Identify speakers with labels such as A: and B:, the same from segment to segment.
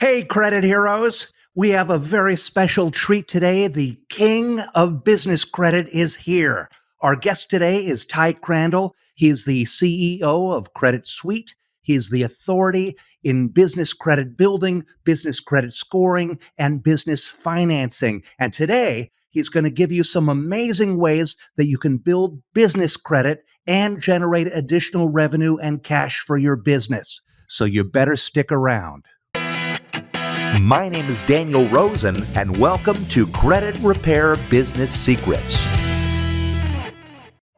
A: Hey, credit heroes. We have a very special treat today. The king of business credit is here. Our guest today is Ty Crandall. He's the CEO of Credit Suite. He's the authority in business credit building, business credit scoring, and business financing. And today, he's going to give you some amazing ways that you can build business credit and generate additional revenue and cash for your business. So you better stick around. My name is Daniel Rosen, and welcome to Credit Repair Business Secrets.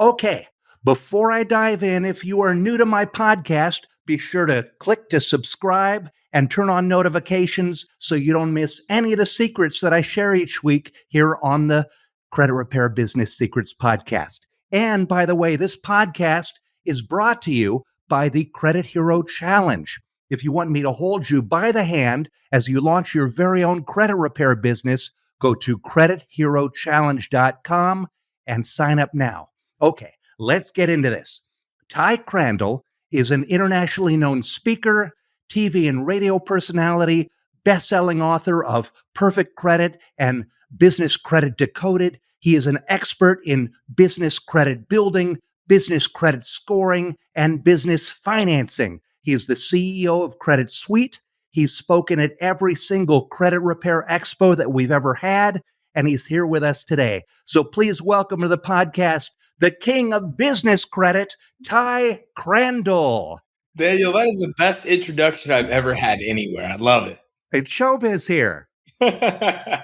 A: Okay, before I dive in, if you are new to my podcast, be sure to click to subscribe and turn on notifications so you don't miss any of the secrets that I share each week here on the Credit Repair Business Secrets podcast. And by the way, this podcast is brought to you by the Credit Hero Challenge. If you want me to hold you by the hand as you launch your very own credit repair business, go to creditherochallenge.com and sign up now. Okay, let's get into this. Ty Crandall is an internationally known speaker, TV and radio personality, best-selling author of Perfect Credit and Business Credit Decoded. He is an expert in business credit building, business credit scoring, and business financing. He is the CEO of Credit Suite. He's spoken at every single credit repair expo that we've ever had, and he's here with us today. So please welcome to the podcast, the king of business credit, Ty Crandall.
B: Daniel, that is the best introduction I've ever had anywhere. I love it.
A: It's showbiz here. Well,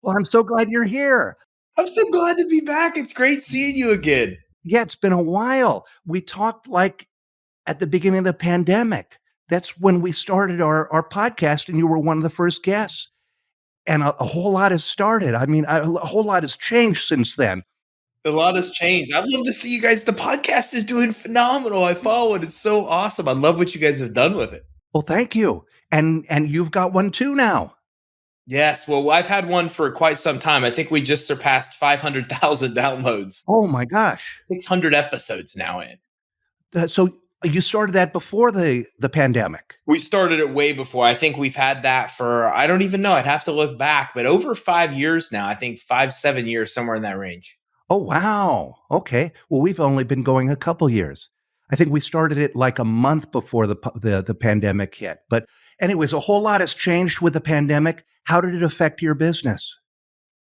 A: I'm so glad you're here.
B: I'm so glad to be back. It's great seeing you again.
A: Yeah, it's been a while. We talked like at the beginning of the pandemic. That's when we started our podcast, and you were one of the first guests. And a whole lot has started. I mean, a whole lot has changed since then.
B: A lot has changed. I'd love to see you guys. The podcast is doing phenomenal. I follow it. It's so awesome. I love what you guys have done with it.
A: Well, thank you. And you've got one too now.
B: Yes. Well, I've had one for quite some time. I think we just surpassed 500,000 downloads.
A: Oh my gosh.
B: 600 episodes now in.
A: So you started that before the pandemic?
B: We started it way before. I think we've had that for, I don't even know. I'd have to look back, but over 5 years now. I think 5-7 years, somewhere in that range.
A: Oh, wow. Okay. Well, we've only been going a couple years. I think we started it like a month before the pandemic hit. But anyways, a whole lot has changed with the pandemic. How did it affect your business?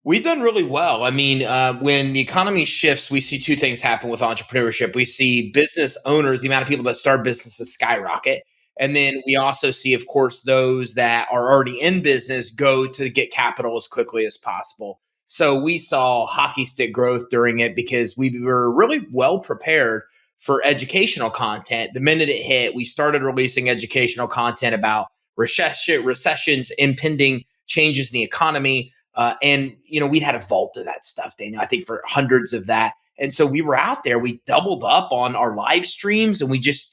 B: We've done really well. I mean, when the economy shifts, we see two things happen with entrepreneurship. We see business owners, the amount of people that start businesses skyrocket. And then we also see, of course, those that are already in business go to get capital as quickly as possible. So we saw hockey stick growth during it because we were really well prepared for educational content. The minute it hit, we started releasing educational content about recessions, impending changes in the economy. And, we'd had a vault of that stuff, Daniel, I think for hundreds of that. And so we were out there, we doubled up on our live streams, and we did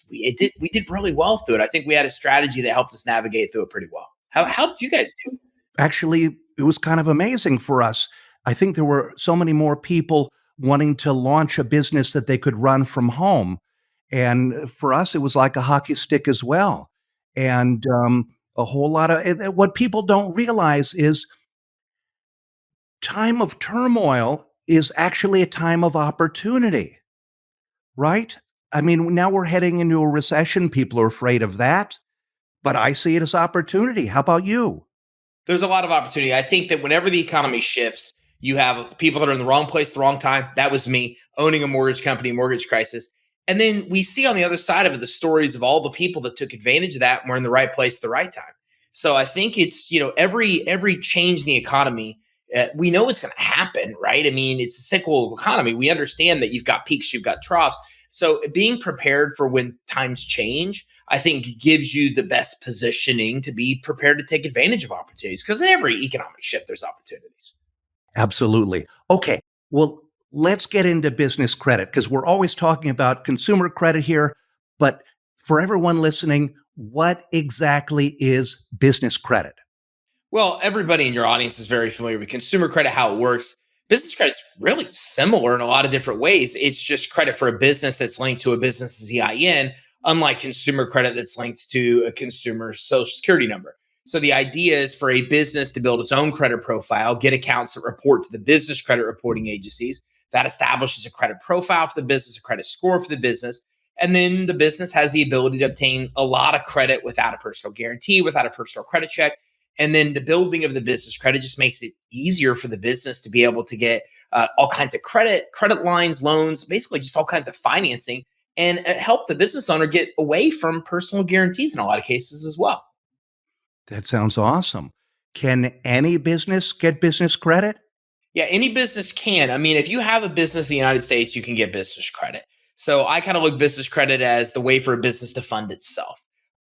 B: really well through it. I think we had a strategy that helped us navigate through it pretty well. How did you guys do?
A: Actually, it was kind of amazing for us. I think there were so many more people wanting to launch a business that they could run from home. And for us, it was like a hockey stick as well. And a whole lot of what people don't realize is time of turmoil is actually a time of opportunity, right? I mean, now we're heading into a recession. People are afraid of that, but I see it as opportunity. How about you?
B: There's a lot of opportunity. I think that whenever the economy shifts, you have people that are in the wrong place at the wrong time. That was me owning a mortgage company, mortgage crisis. And then we see on the other side of it, the stories of all the people that took advantage of that and were in the right place at the right time. So I think it's, every change in the economy, we know it's going to happen, right? I mean, it's a cyclical economy. We understand that you've got peaks, you've got troughs. So being prepared for when times change, I think gives you the best positioning to be prepared to take advantage of opportunities, because in every economic shift, there's opportunities.
A: Absolutely. Okay. Well, let's get into business credit, because we're always talking about consumer credit here. But for everyone listening, what exactly is business credit?
B: Well, everybody in your audience is very familiar with consumer credit, how it works. Business credit is really similar in a lot of different ways. It's just credit for a business that's linked to a business's EIN, unlike consumer credit that's linked to a consumer's social security number. So the idea is for a business to build its own credit profile, get accounts that report to the business credit reporting agencies. That establishes a credit profile for the business, a credit score for the business. And then the business has the ability to obtain a lot of credit without a personal guarantee, without a personal credit check. And then the building of the business credit just makes it easier for the business to be able to get all kinds of credit lines, loans, basically just all kinds of financing, and help the business owner get away from personal guarantees in a lot of cases as well.
A: That sounds awesome. Can any business get business credit?
B: Yeah, any business can. I mean, if you have a business in the United States, you can get business credit. So I kind of look business credit as the way for a business to fund itself.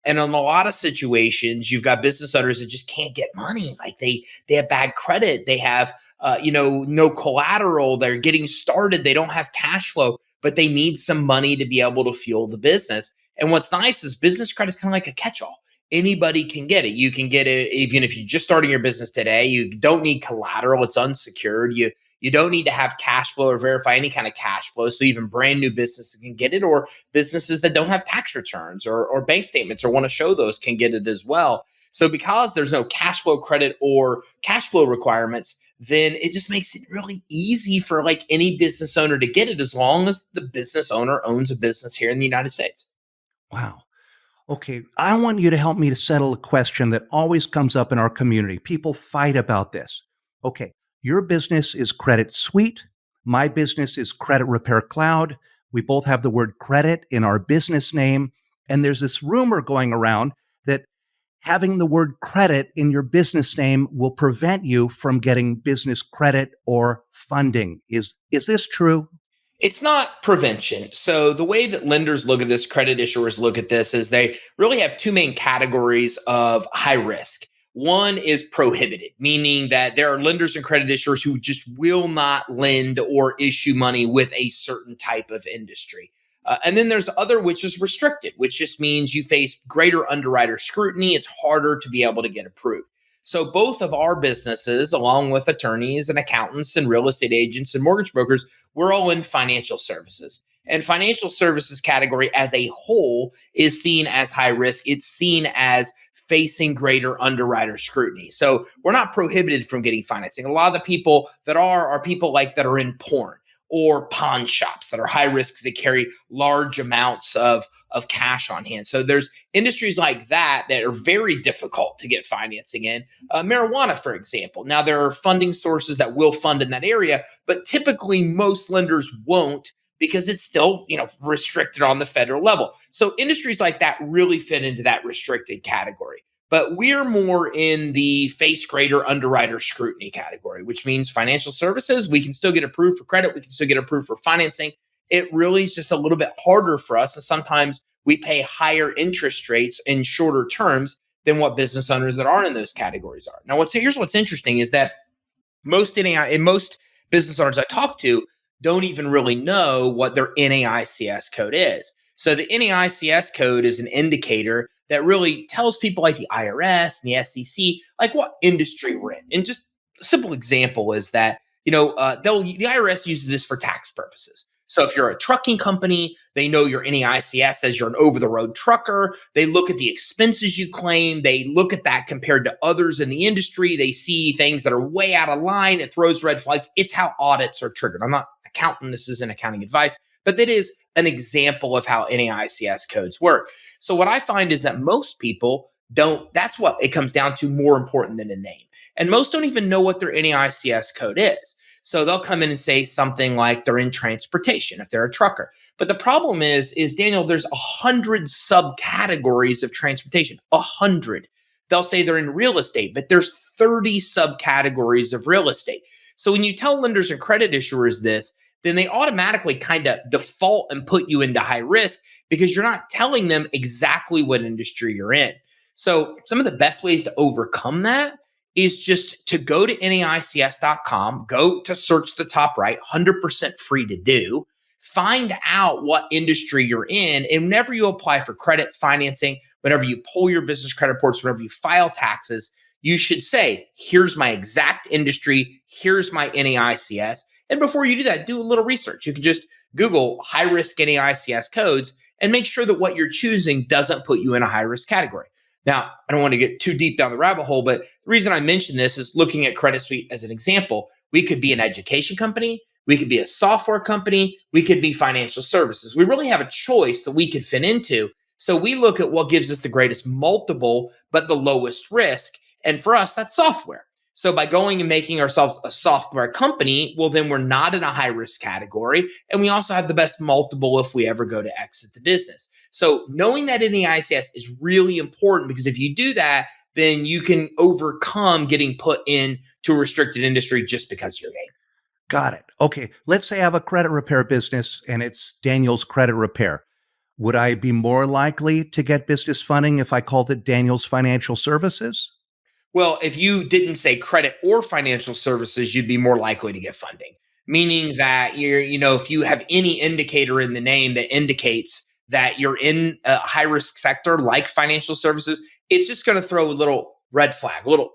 B: And in a lot of situations, you've got business owners that just can't get money. Like they have bad credit. They have no collateral. They're getting started. They don't have cash flow, but they need some money to be able to fuel the business. And what's nice is business credit is kind of like a catch-all. Anybody can get it. You can get it even if you're just starting your business today. You don't need collateral. It's unsecured. You don't need to have cash flow or verify any kind of cash flow. So even brand new businesses can get it, or businesses that don't have tax returns or bank statements or want to show those can get it as well. So because there's no cash flow credit or cash flow requirements, then it just makes it really easy for like any business owner to get it as long as the business owner owns a business here in the United States.
A: Wow. Okay, I want you to help me to settle a question that always comes up in our community. People fight about this. Okay, your business is Credit Suite. My business is Credit Repair Cloud. We both have the word credit in our business name. And there's this rumor going around that having the word credit in your business name will prevent you from getting business credit or funding. Is this true?
B: It's not prevention. So the way that lenders look at this, credit issuers look at this, is they really have two main categories of high risk. One is prohibited, meaning that there are lenders and credit issuers who just will not lend or issue money with a certain type of industry. And then there's other, which is restricted, which just means you face greater underwriter scrutiny. It's harder to be able to get approved. So both of our businesses, along with attorneys and accountants and real estate agents and mortgage brokers, we're all in financial services. And financial services category as a whole is seen as high risk. It's seen as facing greater underwriter scrutiny. So we're not prohibited from getting financing. A lot of the people that are people like that are in porn or pawn shops that are high risks that carry large amounts of cash on hand. So there's industries like that that are very difficult to get financing in. Marijuana, for example. Now, there are funding sources that will fund in that area, but typically most lenders won't because it's still, restricted on the federal level. So industries like that really fit into that restricted category. But we're more in the face greater underwriter scrutiny category, which means financial services, we can still get approved for credit. We can still get approved for financing. It really is just a little bit harder for us. And sometimes we pay higher interest rates in shorter terms than what business owners that are in those categories are. Now, here's what's interesting is that most business owners I talk to don't even really know what their NAICS code is. So the NAICS code is an indicator that really tells people like the IRS and the SEC, like what industry we're in. And just a simple example is that, the IRS uses this for tax purposes. So if you're a trucking company, they know your NAICS says you're an over-the-road trucker. They look at the expenses you claim. They look at that compared to others in the industry. They see things that are way out of line. It throws red flags. It's how audits are triggered. I'm not an accountant. This isn't accounting advice, but that is an example of how NAICS codes work. So what I find is that most people don't, that's what it comes down to, more important than a name. And most don't even know what their NAICS code is. So they'll come in and say something like they're in transportation if they're a trucker. But the problem is Daniel, there's 100 subcategories of transportation, 100. They'll say they're in real estate, but there's 30 subcategories of real estate. So when you tell lenders and credit issuers this, then they automatically kind of default and put you into high risk because you're not telling them exactly what industry you're in. So some of the best ways to overcome that is just to go to NAICS.com, go to search the top right, 100% free to do, find out what industry you're in, and whenever you apply for credit financing, whenever you pull your business credit reports, whenever you file taxes, you should say, here's my exact industry, here's my NAICS. And before you do that, do a little research. You can just Google high-risk NAICS codes and make sure that what you're choosing doesn't put you in a high-risk category. Now, I don't want to get too deep down the rabbit hole, but the reason I mention this is looking at Credit Suite as an example. We could be an education company, we could be a software company, we could be financial services. We really have a choice that we could fit into. So we look at what gives us the greatest multiple, but the lowest risk. And for us, that's software. So by going and making ourselves a software company, well, then we're not in a high risk category. And we also have the best multiple if we ever go to exit the business. So knowing that in the ICS is really important because if you do that, then you can overcome getting put in to a restricted industry just because of your name.
A: Got it. Okay. Let's say I have a credit repair business and it's Daniel's Credit Repair. Would I be more likely to get business funding if I called it Daniel's Financial Services?
B: Well, if you didn't say credit or financial services, you'd be more likely to get funding. Meaning that if you have any indicator in the name that indicates that you're in a high risk sector like financial services, it's just going to throw a little red flag, a little,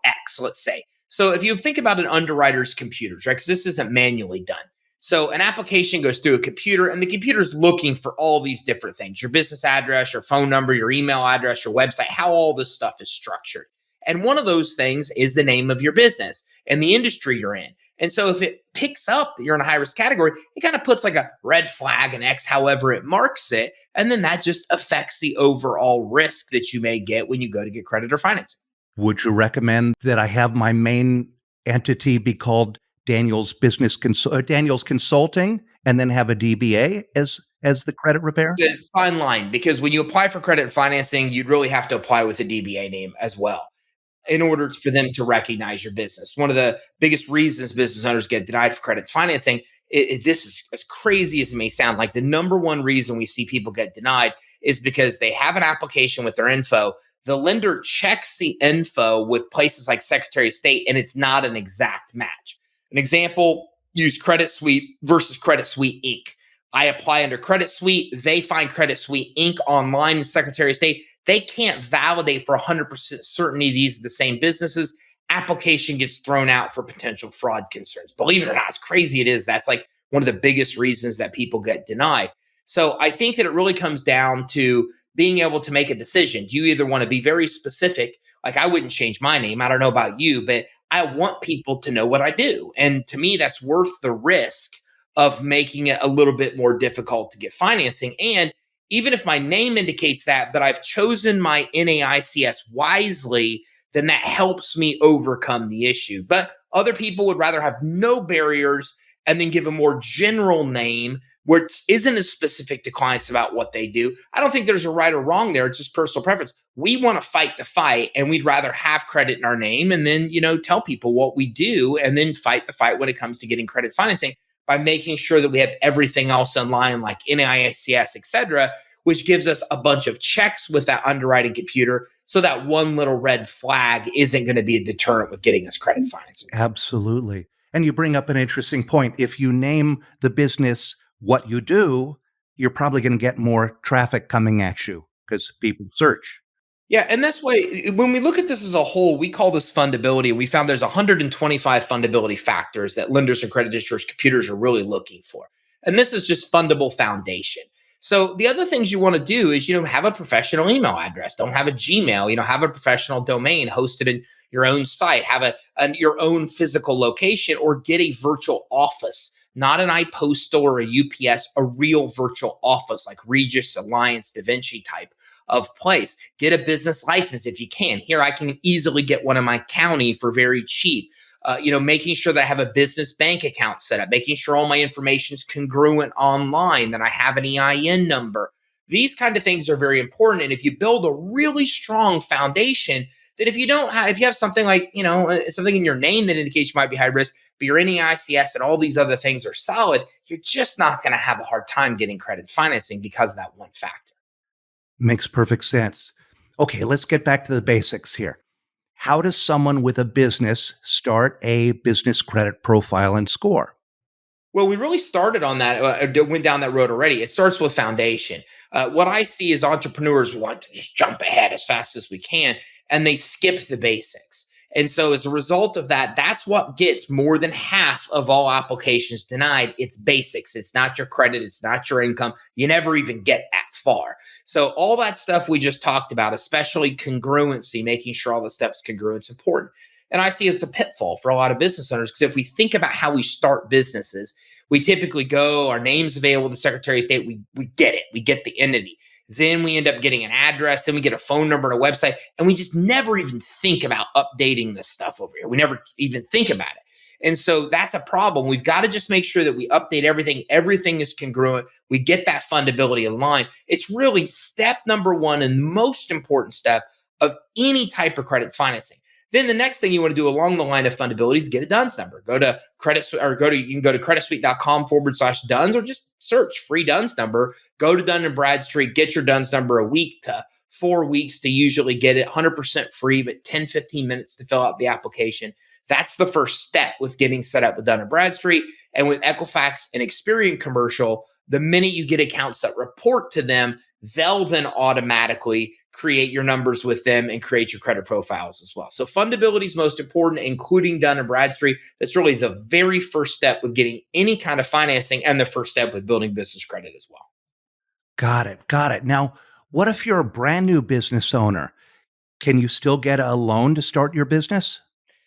B: X, let's say. So if you think about an underwriter's computers, right? Because this isn't manually done. So an application goes through a computer and the computer's looking for all these different things, your business address, your phone number, your email address, your website, how all this stuff is structured. And one of those things is the name of your business and the industry you're in. And so if it picks up that you're in a high risk category, it kind of puts like a red flag, an X, however it marks it. And then that just affects the overall risk that you may get when you go to get credit or financing.
A: Would you recommend that I have my main entity be called Daniel's Consulting and then have a DBA as the credit repair?
B: It's a fine line because when you apply for credit and financing, you'd really have to apply with a DBA name as well in order for them to recognize your business. One of the biggest reasons business owners get denied for credit financing, this is as crazy as it may sound, like the number one reason we see people get denied is because they have an application with their info. The lender checks the info with places like Secretary of State, and it's not an exact match. An example, use Credit Suite versus Credit Suite Inc. I apply under Credit Suite. They find Credit Suite Inc. online in Secretary of State. They can't validate for 100% certainty these are the same businesses. Application gets thrown out for potential fraud concerns. Believe it or not, as crazy it is, that's like one of the biggest reasons that people get denied. So I think that it really comes down to being able to make a decision. Do you either want to be very specific? Like I wouldn't change my name. I don't know about you, but I want people to know what I do. And to me, that's worth the risk of making it a little bit more difficult to get financing. And even if my name indicates that, but I've chosen my NAICS wisely, then that helps me overcome the issue. But other people would rather have no barriers and then give a more general name which isn't as specific to clients about what they do. I don't think there's a right or wrong there. It's just personal preference. We want to fight the fight and we'd rather have credit in our name and then, tell people what we do and then fight the fight when it comes to getting credit financing by making sure that we have everything else in line like NAICS, et cetera, which gives us a bunch of checks with that underwriting computer so that one little red flag isn't going to be a deterrent with getting us credit financing.
A: Absolutely. And you bring up an interesting point. If you name the business what you do, you're probably going to get more traffic coming at you because people search.
B: Yeah, and that's why when we look at this as a whole, we call this fundability. We found there's 125 fundability factors that lenders and credit issuers computers are really looking for. And this is just fundable foundation. So the other things you want to do is, have a professional email address. Don't have a Gmail, have a professional domain hosted in your own site, have your own physical location or get a virtual office. Not an iPostal or a UPS, a real virtual office like Regis, Alliance, DaVinci type of place. Get a business license if you can. Here, I can easily get one in my county for very cheap. Making sure that I have a business bank account set up, making sure all my information is congruent online, that I have an EIN number. These kind of things are very important. And if you build a really strong foundation, that if you have something like, something in your name that indicates you might be high risk, but your NEICS and all these other things are solid, you're just not going to have a hard time getting credit financing because of that one factor.
A: Makes perfect sense. Okay, let's get back to the basics here. How does someone with a business start a business credit profile and score?
B: Well, we really started on that, went down that road already. It starts with foundation. What I see is entrepreneurs want to just jump ahead as fast as we can, and they skip the basics. And so as a result of that, that's what gets more than half of all applications denied. It's basics. It's not your credit. It's not your income. You never even get that far. So all that stuff we just talked about, especially congruency, making sure all the stuff is congruent, is important. And I see it's a pitfall for a lot of business owners, because if we think about how we start businesses, we typically go, our name's available, the Secretary of State, we get it. We get the entity. Then we end up getting an address, then we get a phone number and a website, and we just never even think about updating this stuff over here. We never even think about it. And so that's a problem. We've got to just make sure that we update everything. Everything is congruent. We get that fundability in line. It's really step number one and most important step of any type of credit financing. Then the next thing you want to do along the line of fundability is get a DUNS number. You can go to creditsuite.com/DUNS, or just search free DUNS number. Go to Dun & Bradstreet, get your DUNS number. A week to 4 weeks to usually get it, 100% free, but 10-15 minutes to fill out the application. That's the first step with getting set up with Dun & Bradstreet. And with Equifax and Experian Commercial, the minute you get accounts that report to them, they'll then automatically create your numbers with them and create your credit profiles as well. So fundability is most important, including Dun & Bradstreet. That's really the very first step with getting any kind of financing, and the first step with building business credit as well.
A: Got it. Got it. Now, what if you're a brand new business owner? Can you still get a loan to start your business?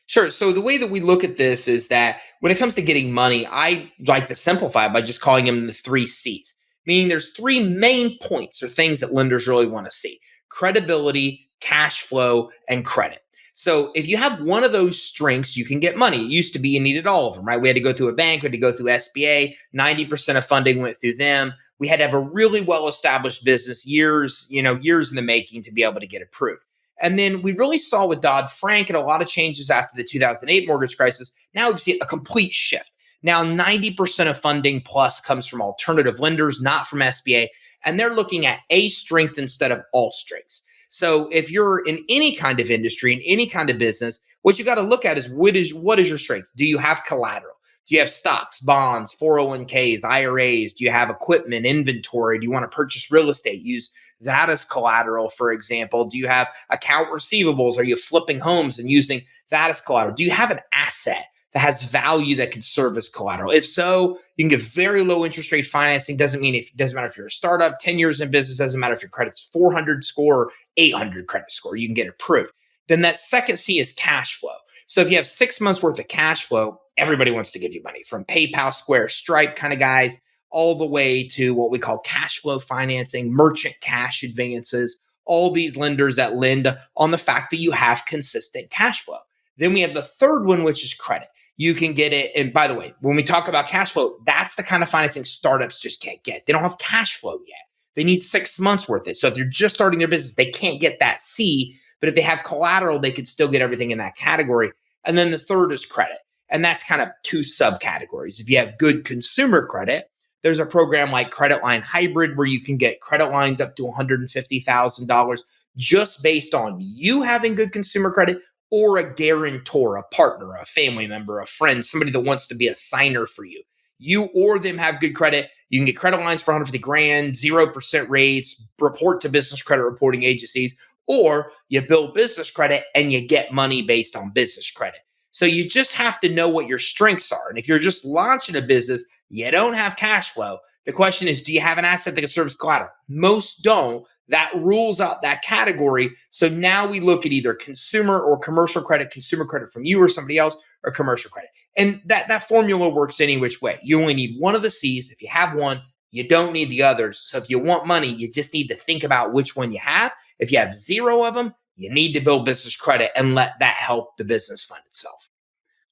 B: Sure. So the way that we look at this is that when it comes to getting money, I like to simplify by just calling them the 3 C's, meaning there's 3 main points or things that lenders really want to see: credibility, cash flow, and credit. So if you have one of those strengths, you can get money. It used to be you needed all of them, right? We had to go through a bank, we had to go through SBA, 90% of funding went through them. We had to have a really well-established business, years in the making, to be able to get approved. And then we really saw with Dodd-Frank and a lot of changes after the 2008 mortgage crisis, now we've seen a complete shift. Now 90% of funding plus comes from alternative lenders, not from SBA. And they're looking at a strength instead of all strengths. So if you're in any kind of industry, in any kind of business, what you got to look at is what is your strength? Do you have collateral? Do you have stocks, bonds, 401ks, IRAs? Do you have equipment, inventory? Do you want to purchase real estate? Use that as collateral, for example. Do you have account receivables? Are you flipping homes and using that as collateral? Do you have an asset that has value that can serve as collateral? If so, you can get very low interest rate financing. Doesn't matter if you're a startup, 10 years in business, doesn't matter if your credit's 400 score or 800 credit score, you can get approved. Then that second C is cash flow. So if you have 6 months worth of cash flow, everybody wants to give you money, from PayPal, Square, Stripe kind of guys, all the way to what we call cash flow financing, merchant cash advances, all these lenders that lend on the fact that you have consistent cash flow. Then we have the third one, which is credit. You can get it. And by the way, when we talk about cash flow, that's the kind of financing startups just can't get. They don't have cash flow yet. They need 6 months worth of it. So if you're just starting their business, they can't get that C. But if they have collateral, they could still get everything in that category. And then the third is credit. And that's kind of 2 subcategories. If you have good consumer credit, there's a program like Credit Line Hybrid where you can get credit lines up to $150,000 just based on you having good consumer credit, or a guarantor, a partner, a family member, a friend, somebody that wants to be a signer for you. You or them have good credit. You can get credit lines for 150 grand, 0% rates, report to business credit reporting agencies, or you build business credit and you get money based on business credit. So you just have to know what your strengths are. And if you're just launching a business, you don't have cash flow. The question is, do you have an asset that can serve as collateral? Most don't. That rules out that category. So now we look at either consumer or commercial credit, consumer credit from you or somebody else, or commercial credit. And that formula works any which way. You only need one of the C's. If you have one, you don't need the others. So if you want money, you just need to think about which one you have. If you have 0 of them, you need to build business credit and let that help the business fund itself.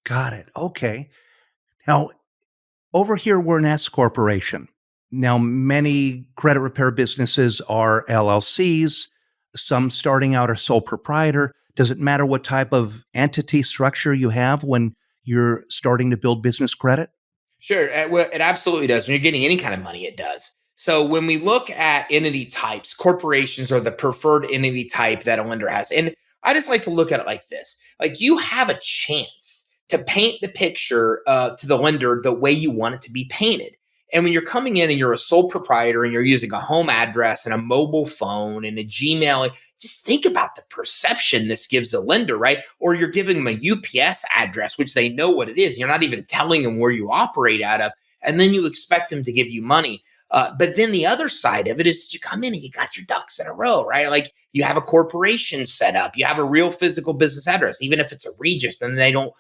A: Got it. Okay. Now, over here, we're an S corporation. Now, many credit repair businesses are LLCs. Some starting out are sole proprietor. Does it matter what type of entity structure you have when you're starting to build business credit?
B: Sure. Well, it absolutely does. When you're getting any kind of money, it does. So when we look at entity types, corporations are the preferred entity type that a lender has. And I just like to look at it like this. Like, you have a chance to paint the picture to the lender the way you want it to be painted. And when you're coming in and you're a sole proprietor and you're using a home address and a mobile phone and a Gmail, just think about the perception this gives a lender, right? Or you're giving them a UPS address, which they know what it is. You're not even telling them where you operate out of. And then you expect them to give you money. But then the other side of it is that you come in and you got your ducks in a row, right? Like you have a corporation set up, you have a real physical business address, even if it's a Regis, then they don't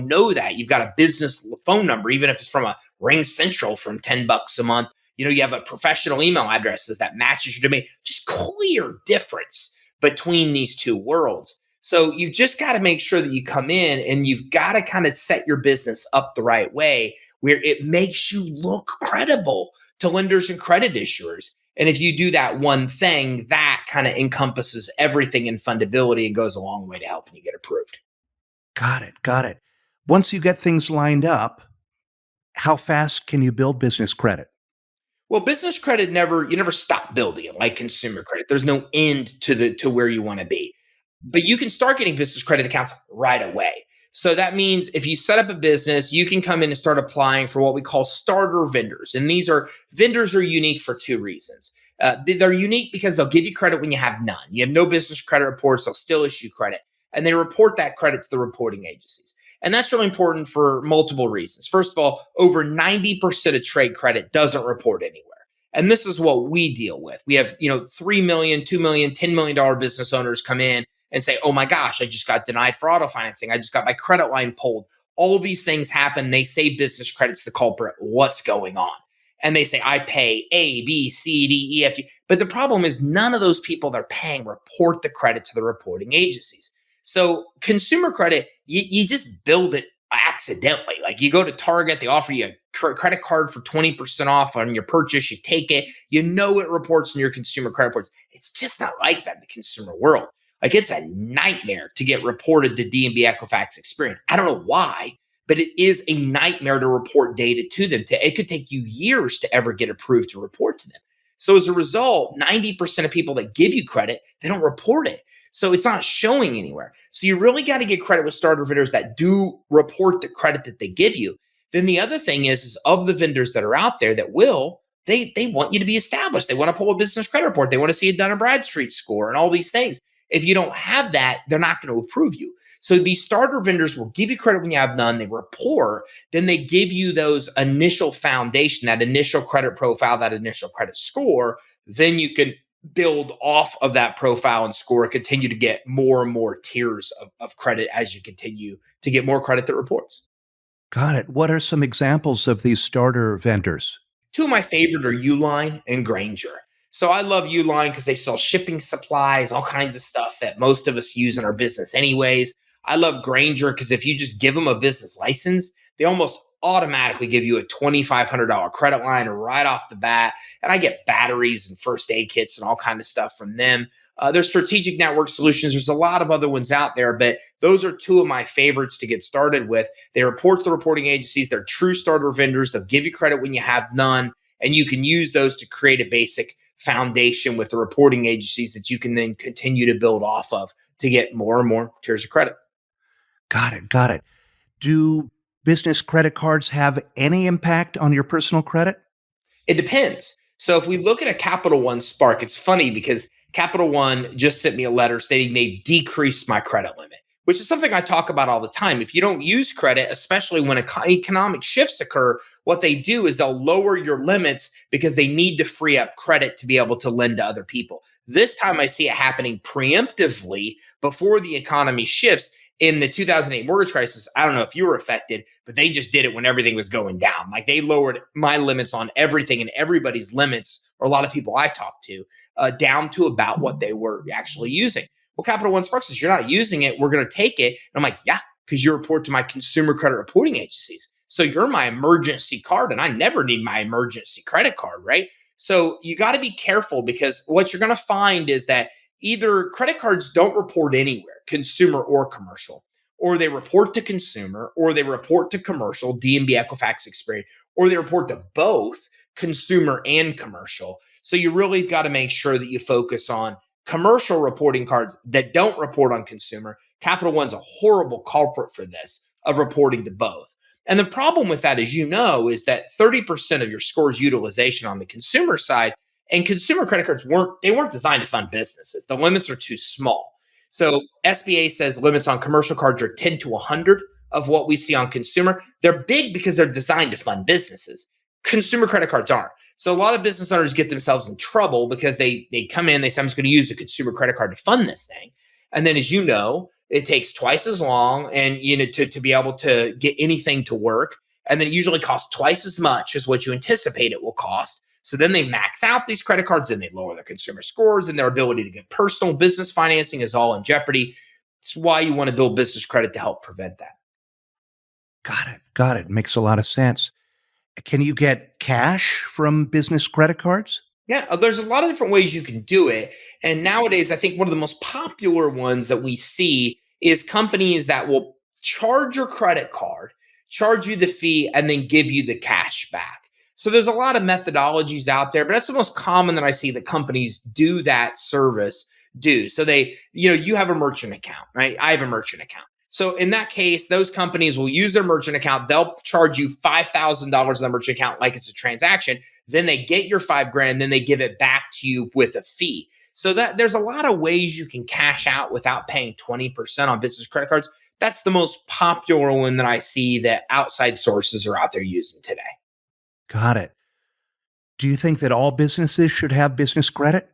B: know that. You've got a business phone number, even if it's from a Ring Central from $10 a month. You have a professional email address that matches your domain. Just clear difference between these two worlds. So you just got to make sure that you come in and you've got to kind of set your business up the right way where it makes you look credible to lenders and credit issuers. And if you do that one thing, that kind of encompasses everything in fundability and goes a long way to helping you get approved.
A: Got it. Got it. Once you get things lined up, how fast can you build business credit?
B: Well, business credit you never stop building it like consumer credit. There's no end to where you want to be. But you can start getting business credit accounts right away. So that means if you set up a business, you can come in and start applying for what we call starter vendors. And vendors are unique for two reasons. They're unique because they'll give you credit when you have none. You have no business credit reports, they'll still issue credit. And they report that credit to the reporting agencies. And that's really important for multiple reasons. First of all, over 90% of trade credit doesn't report anywhere. And this is what we deal with. We have, 3 million, 2 million, $10 million business owners come in and say, oh my gosh, I just got denied for auto financing. I just got my credit line pulled. All these things happen. They say business credit's the culprit. What's going on? And they say, I pay A, B, C, D, E, F, G. But the problem is none of those people they're paying report the credit to the reporting agencies. So consumer credit, you just build it accidentally. Like you go to Target, they offer you a credit card for 20% off on your purchase. You take it, it reports in your consumer credit reports. It's just not like that in the consumer world. Like it's a nightmare to get reported to D&B Equifax Experian. I don't know why, but it is a nightmare to report data to them. It could take you years to ever get approved to report to them. So as a result, 90% of people that give you credit, they don't report it. So it's not showing anywhere. So you really got to get credit with starter vendors that do report the credit that they give you. Then the other thing is of the vendors that are out there that they want you to be established. They want to pull a business credit report. They want to see a Dun & Bradstreet score and all these things. If you don't have that, they're not going to approve you. So these starter vendors will give you credit when you have none. They report, then they give you those initial foundation, that initial credit profile, that initial credit score. Then you can build off of that profile and score, continue to get more and more tiers of credit as you continue to get more credit that reports.
A: Got it. What are some examples of these starter vendors?
B: Two of my favorite are Uline and Granger. So I love Uline because they sell shipping supplies, all kinds of stuff that most of us use in our business anyways. I love Granger because if you just give them a business license, they almost automatically give you a $2,500 credit line right off the bat. And I get batteries and first aid kits and all kind of stuff from them. There's Strategic Network Solutions. There's a lot of other ones out there, but those are two of my favorites to get started with. They report to the reporting agencies. They're true starter vendors. They'll give you credit when you have none. And you can use those to create a basic foundation with the reporting agencies that you can then continue to build off of to get more and more tiers of credit.
A: Got it. Got it. Do business credit cards have any impact on your personal credit?
B: It depends. So if we look at a Capital One Spark, it's funny because Capital One just sent me a letter stating they've decreased my credit limit, which is something I talk about all the time. If you don't use credit, especially when economic shifts occur, what they do is they'll lower your limits because they need to free up credit to be able to lend to other people. This time I see it happening preemptively before the economy shifts. In the 2008 mortgage crisis, I don't know if you were affected, but they just did it when everything was going down. Like they lowered my limits on everything and everybody's limits, or a lot of people I talked to, down to about what they were actually using. Well, Capital One Spark says, you're not using it. We're going to take it. And I'm like, yeah, because you report to my consumer credit reporting agencies. So you're my emergency card and I never need my emergency credit card, right? So you got to be careful because what you're going to find is that either credit cards don't report anywhere, consumer or commercial, or they report to consumer, or they report to commercial, D&B Equifax Experian, or they report to both consumer and commercial. So you really got to make sure that you focus on commercial reporting cards that don't report on consumer. Capital One's a horrible culprit for this, of reporting to both. And the problem with that, as you know, is that 30% of your score's utilization on the consumer side, and consumer credit cards weren't designed to fund businesses. The limits are too small. So SBA says limits on commercial cards are 10 to 100 of what we see on consumer. They're big because they're designed to fund businesses. Consumer credit cards aren't. So a lot of business owners get themselves in trouble because they come in, they say, I'm just going to use a consumer credit card to fund this thing. And then, as you know, it takes twice as long and to be able to get anything to work. And then it usually costs twice as much as what you anticipate it will cost. So then they max out these credit cards and they lower their consumer scores, and their ability to get personal business financing is all in jeopardy. It's why you want to build business credit to help prevent that.
A: Got it. Got it. Makes a lot of sense. Can you get cash from business credit cards?
B: Yeah, there's a lot of different ways you can do it. And nowadays, I think one of the most popular ones that we see is companies that will charge your credit card, charge you the fee, and then give you the cash back. So there's a lot of methodologies out there, but that's the most common that I see that companies do that service do. So you have a merchant account, right? I have a merchant account. So in that case, those companies will use their merchant account. They'll charge you $5,000 in the merchant account like it's a transaction. Then they get your $5,000, then they give it back to you with a fee. So that there's a lot of ways you can cash out without paying 20% on business credit cards. That's the most popular one that I see that outside sources are out there using today.
A: Got it. Do you think that all businesses should have business credit?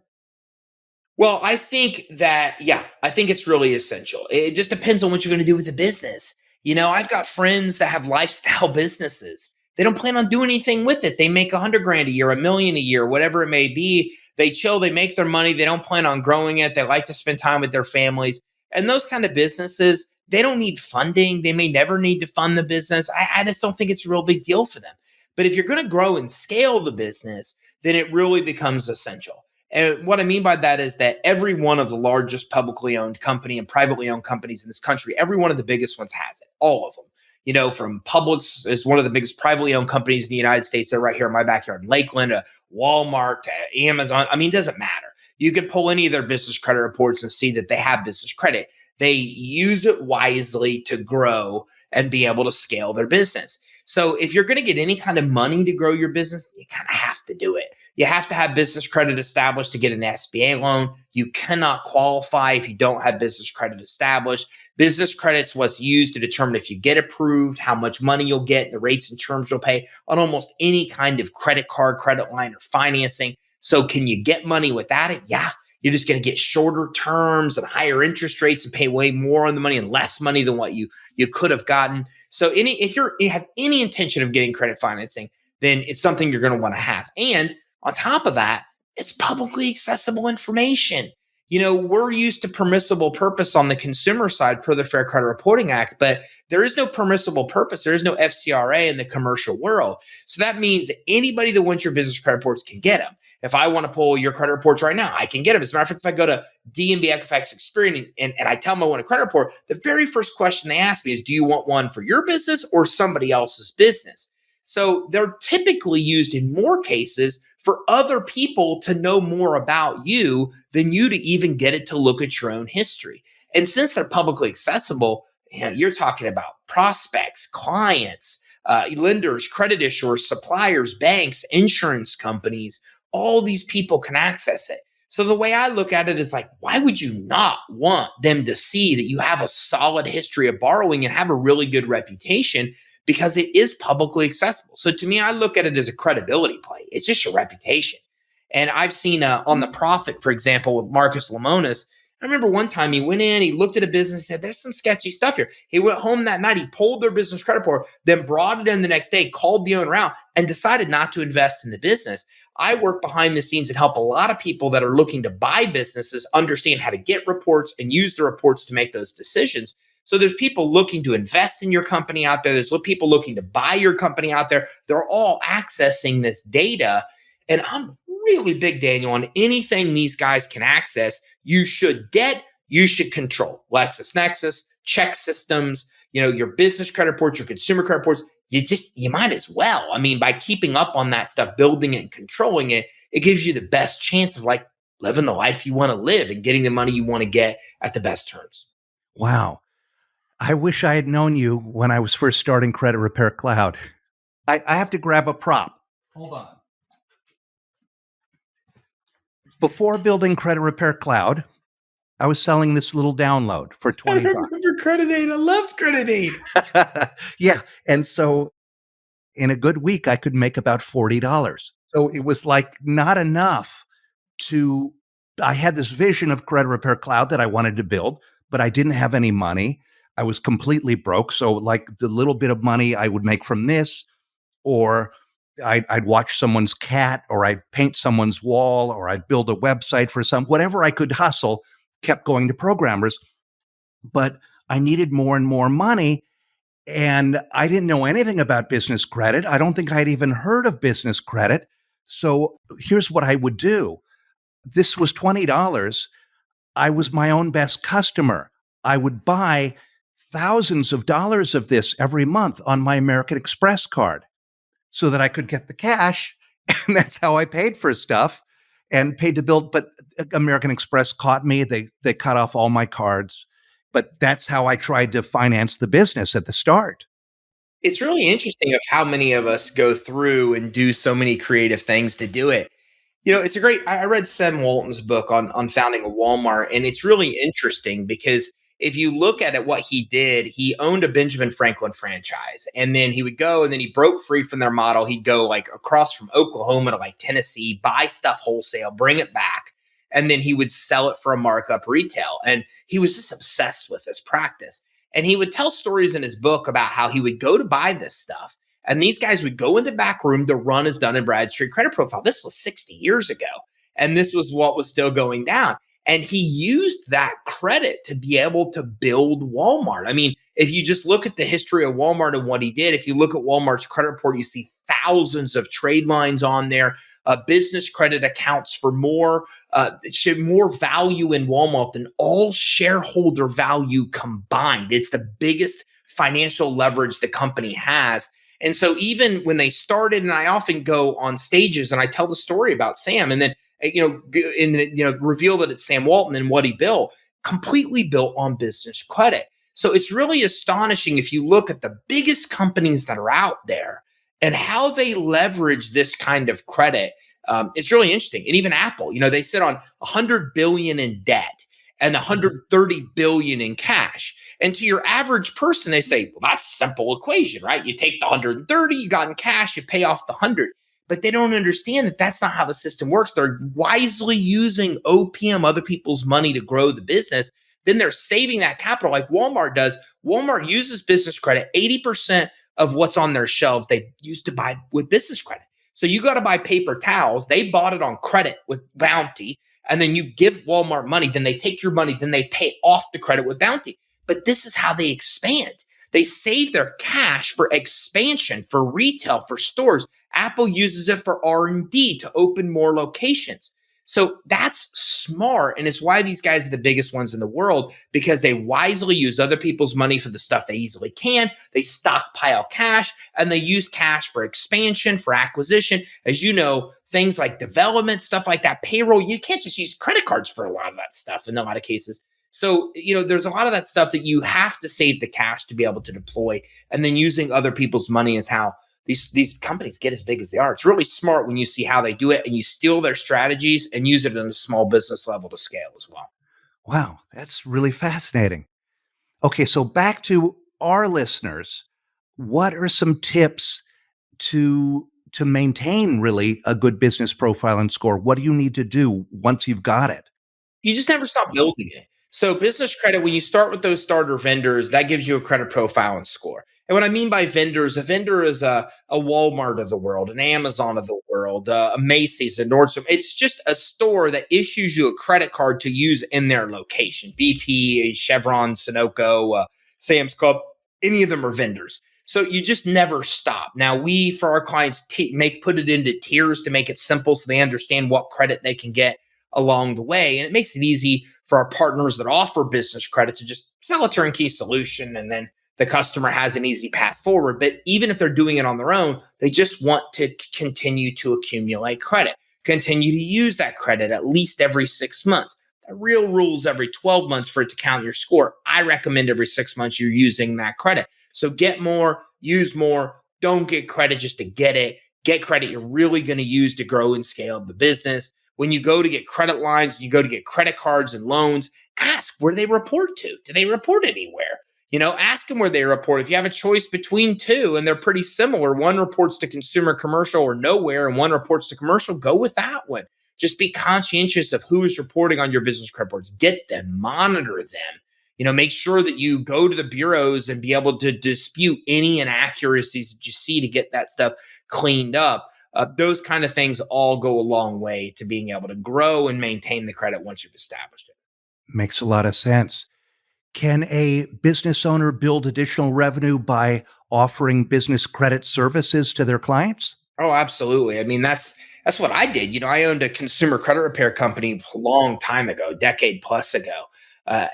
B: Well, I think that, yeah, I think it's really essential. It just depends on what you're going to do with the business. I've got friends that have lifestyle businesses. They don't plan on doing anything with it. They make 100 grand a year, a million a year, whatever it may be. They chill, they make their money. They don't plan on growing it. They like to spend time with their families. And those kind of businesses, they don't need funding. They may never need to fund the business. I just don't think it's a real big deal for them. But if you're going to grow and scale the business, then it really becomes essential. And what I mean by that is that every one of the largest publicly owned company and privately owned companies in this country, every one of the biggest ones has it, all of them. From Publix is one of the biggest privately owned companies in the United States. They're right here in my backyard in Lakeland, to Walmart, to Amazon. I mean, it doesn't matter. You can pull any of their business credit reports and see that they have business credit. They use it wisely to grow and be able to scale their business. So if you're going to get any kind of money to grow your business, you kind of have to do it. You have to have business credit established to get an SBA loan. You cannot qualify if you don't have business credit established. Business credit's what's used to determine if you get approved, how much money you'll get, the rates and terms you'll pay on almost any kind of credit card, credit line, or financing. So can you get money without it? Yeah. You're just going to get shorter terms and higher interest rates and pay way more on the money and less money than what you could have gotten. So if you have any intention of getting credit financing, then it's something you're going to want to have. And on top of that, it's publicly accessible information. We're used to permissible purpose on the consumer side per the Fair Credit Reporting Act, but there is no permissible purpose. There is no FCRA in the commercial world. So that means anybody that wants your business credit reports can get them. If I want to pull your credit reports right now, I can get them. As a matter of fact, if I go to DNB Equifax Experian and I tell them I want a credit report, the very first question they ask me is, do you want one for your business or somebody else's business? So they're typically used in more cases for other people to know more about you than you to even get it to look at your own history. And since they're publicly accessible, you're talking about prospects, clients, lenders, credit issuers, suppliers, banks, insurance companies. All these people can access it. So the way I look at it is like, why would you not want them to see that you have a solid history of borrowing and have a really good reputation? Because it is publicly accessible. So to me, I look at it as a credibility play. It's just your reputation. And I've seen on The Profit, for example, with Marcus Lemonis, I remember one time he went in, he looked at a business and said, there's some sketchy stuff here. He went home that night, he pulled their business credit report, then brought it in the next day, called the owner out, and decided not to invest in the business. I work behind the scenes and help a lot of people that are looking to buy businesses understand how to get reports and use the reports to make those decisions. So there's people looking to invest in your company out there. There's people looking to buy your company out there. They're all accessing this data. And I'm really big, Daniel, on anything these guys can access, you should control. LexisNexis, check systems, your business credit reports, your consumer credit reports. You might as well. I mean, by keeping up on that stuff, building it and controlling it, it gives you the best chance of living the life you want to live and getting the money you want to get at the best terms.
A: Wow. I wish I had known you when I was first starting Credit Repair Cloud. I have to grab a prop. Hold on. Before building Credit Repair Cloud, I was selling this little download for
B: I
A: 20 bucks.
B: remember Credit Aid. I loved Credit Aid.
A: Yeah. And so in a good week, I could make about $40. So it was like not enough to, I had this vision of Credit Repair Cloud that I wanted to build, but I didn't have any money. I was completely broke. So, like the little bit of money I would make from this, or I'd watch someone's cat, or I'd paint someone's wall, or I'd build a website for whatever I could hustle, kept going to programmers. But I needed more and more money. And I didn't know anything about business credit. I don't think I'd even heard of business credit. So here's what I would do. This was $20. I was my own best customer. I would buy thousands of dollars of this every month on my American Express card so that I could get the cash. And that's how I paid for stuff and paid to build. But American Express caught me. They cut off all my cards. But that's how I tried to finance the business at the start.
B: It's really interesting of how many of us go through and do so many creative things to do it. It's a great. I read Sam Walton's book on founding a Walmart, and it's really interesting because if you look at it, what he did, he owned a Benjamin Franklin franchise, and then he would go, and then he broke free from their model. He'd go like across from Oklahoma to like Tennessee, buy stuff wholesale, bring it back, and then he would sell it for a markup retail. And he was just obsessed with this practice. And he would tell stories in his book about how he would go to buy this stuff. And these guys would go in the back room to run his Dun& Bradstreet credit profile. This was 60 years ago. And this was what was still going down. And he used that credit to be able to build Walmart. I mean, if you just look at the history of Walmart and what he did, if you look at Walmart's credit report, you see thousands of trade lines on there. Business credit accounts for more value in Walmart than all shareholder value combined. It's the biggest financial leverage the company has. And so even when they started, and I often go on stages and I tell the story about Sam, and then reveal that it's Sam Walton and what he built, completely built on business credit. So it's really astonishing if you look at the biggest companies that are out there and how they leverage this kind of credit. It's really interesting. And even Apple, they sit on 100 billion in debt and 130 billion in cash. And to your average person, they say, well, that's a simple equation, right? You take the 130 you got in cash, you pay off the 100. But they don't understand that that's not how the system works. They're wisely using OPM, other people's money, to grow the business. Then they're saving that capital like Walmart does. Walmart uses business credit. 80% of what's on their shelves, they used to buy with business credit. So you got to buy paper towels. They bought it on credit with Bounty. And then you give Walmart money. Then they take your money. Then they pay off the credit with Bounty. But this is how they expand. They save their cash for expansion, for retail, for stores. Apple uses it for R&D to open more locations. So that's smart. And it's why these guys are the biggest ones in the world, because they wisely use other people's money for the stuff they easily can. They stockpile cash, and they use cash for expansion, for acquisition. As you know, things like development, stuff like that, payroll, you can't just use credit cards for a lot of that stuff in a lot of cases. So, there's a lot of that stuff that you have to save the cash to be able to deploy. And then using other people's money is how these companies get as big as they are. It's really smart when you see how they do it and you steal their strategies and use it on a small business level to scale as well.
A: Wow, that's really fascinating. Okay, so back to our listeners. What are some tips to maintain really a good business profile and score? What do you need to do once you've got it?
B: You just never stop building it. So business credit, when you start with those starter vendors, that gives you a credit profile and score. And what I mean by vendors, a vendor is a Walmart of the world, an Amazon of the world, a Macy's, a Nordstrom. It's just a store that issues you a credit card to use in their location. BP, Chevron, Sunoco, Sam's Club, any of them are vendors. So you just never stop. Now we, for our clients, put it into tiers to make it simple so they understand what credit they can get along the way. And it makes it easy for our partners that offer business credit to just sell a turnkey solution, and then the customer has an easy path forward. But even if they're doing it on their own, they just want to continue to accumulate credit, continue to use that credit at least every 6 months. The real rule is every 12 months for it to count your score. I recommend every 6 months you're using that credit. So get more, use more. Don't get credit just to get it. Get credit you're really going to use to grow and scale the business. When you go to get credit lines, you go to get credit cards and loans, ask where they report to. Do they report anywhere? Ask them where they report. If you have a choice between two and they're pretty similar, one reports to consumer commercial or nowhere, and one reports to commercial, go with that one. Just be conscientious of who is reporting on your business credit reports. Get them, monitor them. Make sure that you go to the bureaus and be able to dispute any inaccuracies that you see to get that stuff cleaned up. Those kind of things all go a long way to being able to grow and maintain the credit once you've established it.
A: Makes a lot of sense. Can a business owner build additional revenue by offering business credit services to their clients?
B: Oh, absolutely. I mean, that's what I did. I owned a consumer credit repair company a long time ago, decade plus ago.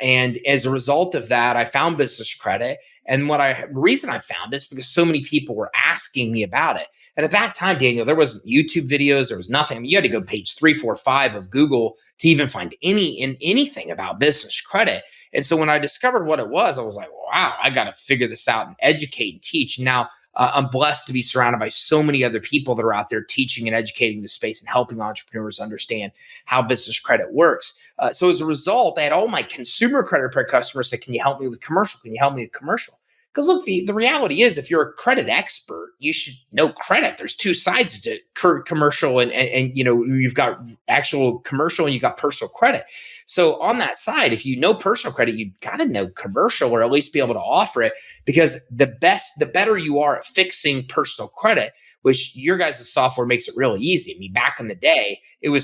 B: And as a result of that, I found business credit. And reason I found it is because so many people were asking me about it. And at that time, Daniel, there wasn't YouTube videos, there was nothing. I mean, you had to go page 3, 4, 5 of Google to even find anything about business credit. And so when I discovered what it was, I was like, wow, I got to figure this out and educate and teach. Now, I'm blessed to be surrounded by so many other people that are out there teaching and educating the space and helping entrepreneurs understand how business credit works. So as a result, I had all my consumer credit repair customers say, can you help me with commercial? Can you help me with commercial? Because look, the reality is, if you're a credit expert, you should know credit. There's two sides to commercial and you've got actual commercial and you've got personal credit. So on that side, if you know personal credit, you got to know commercial, or at least be able to offer it, because the better you are at fixing personal credit, which your guys' software makes it really easy. I mean, back in the day,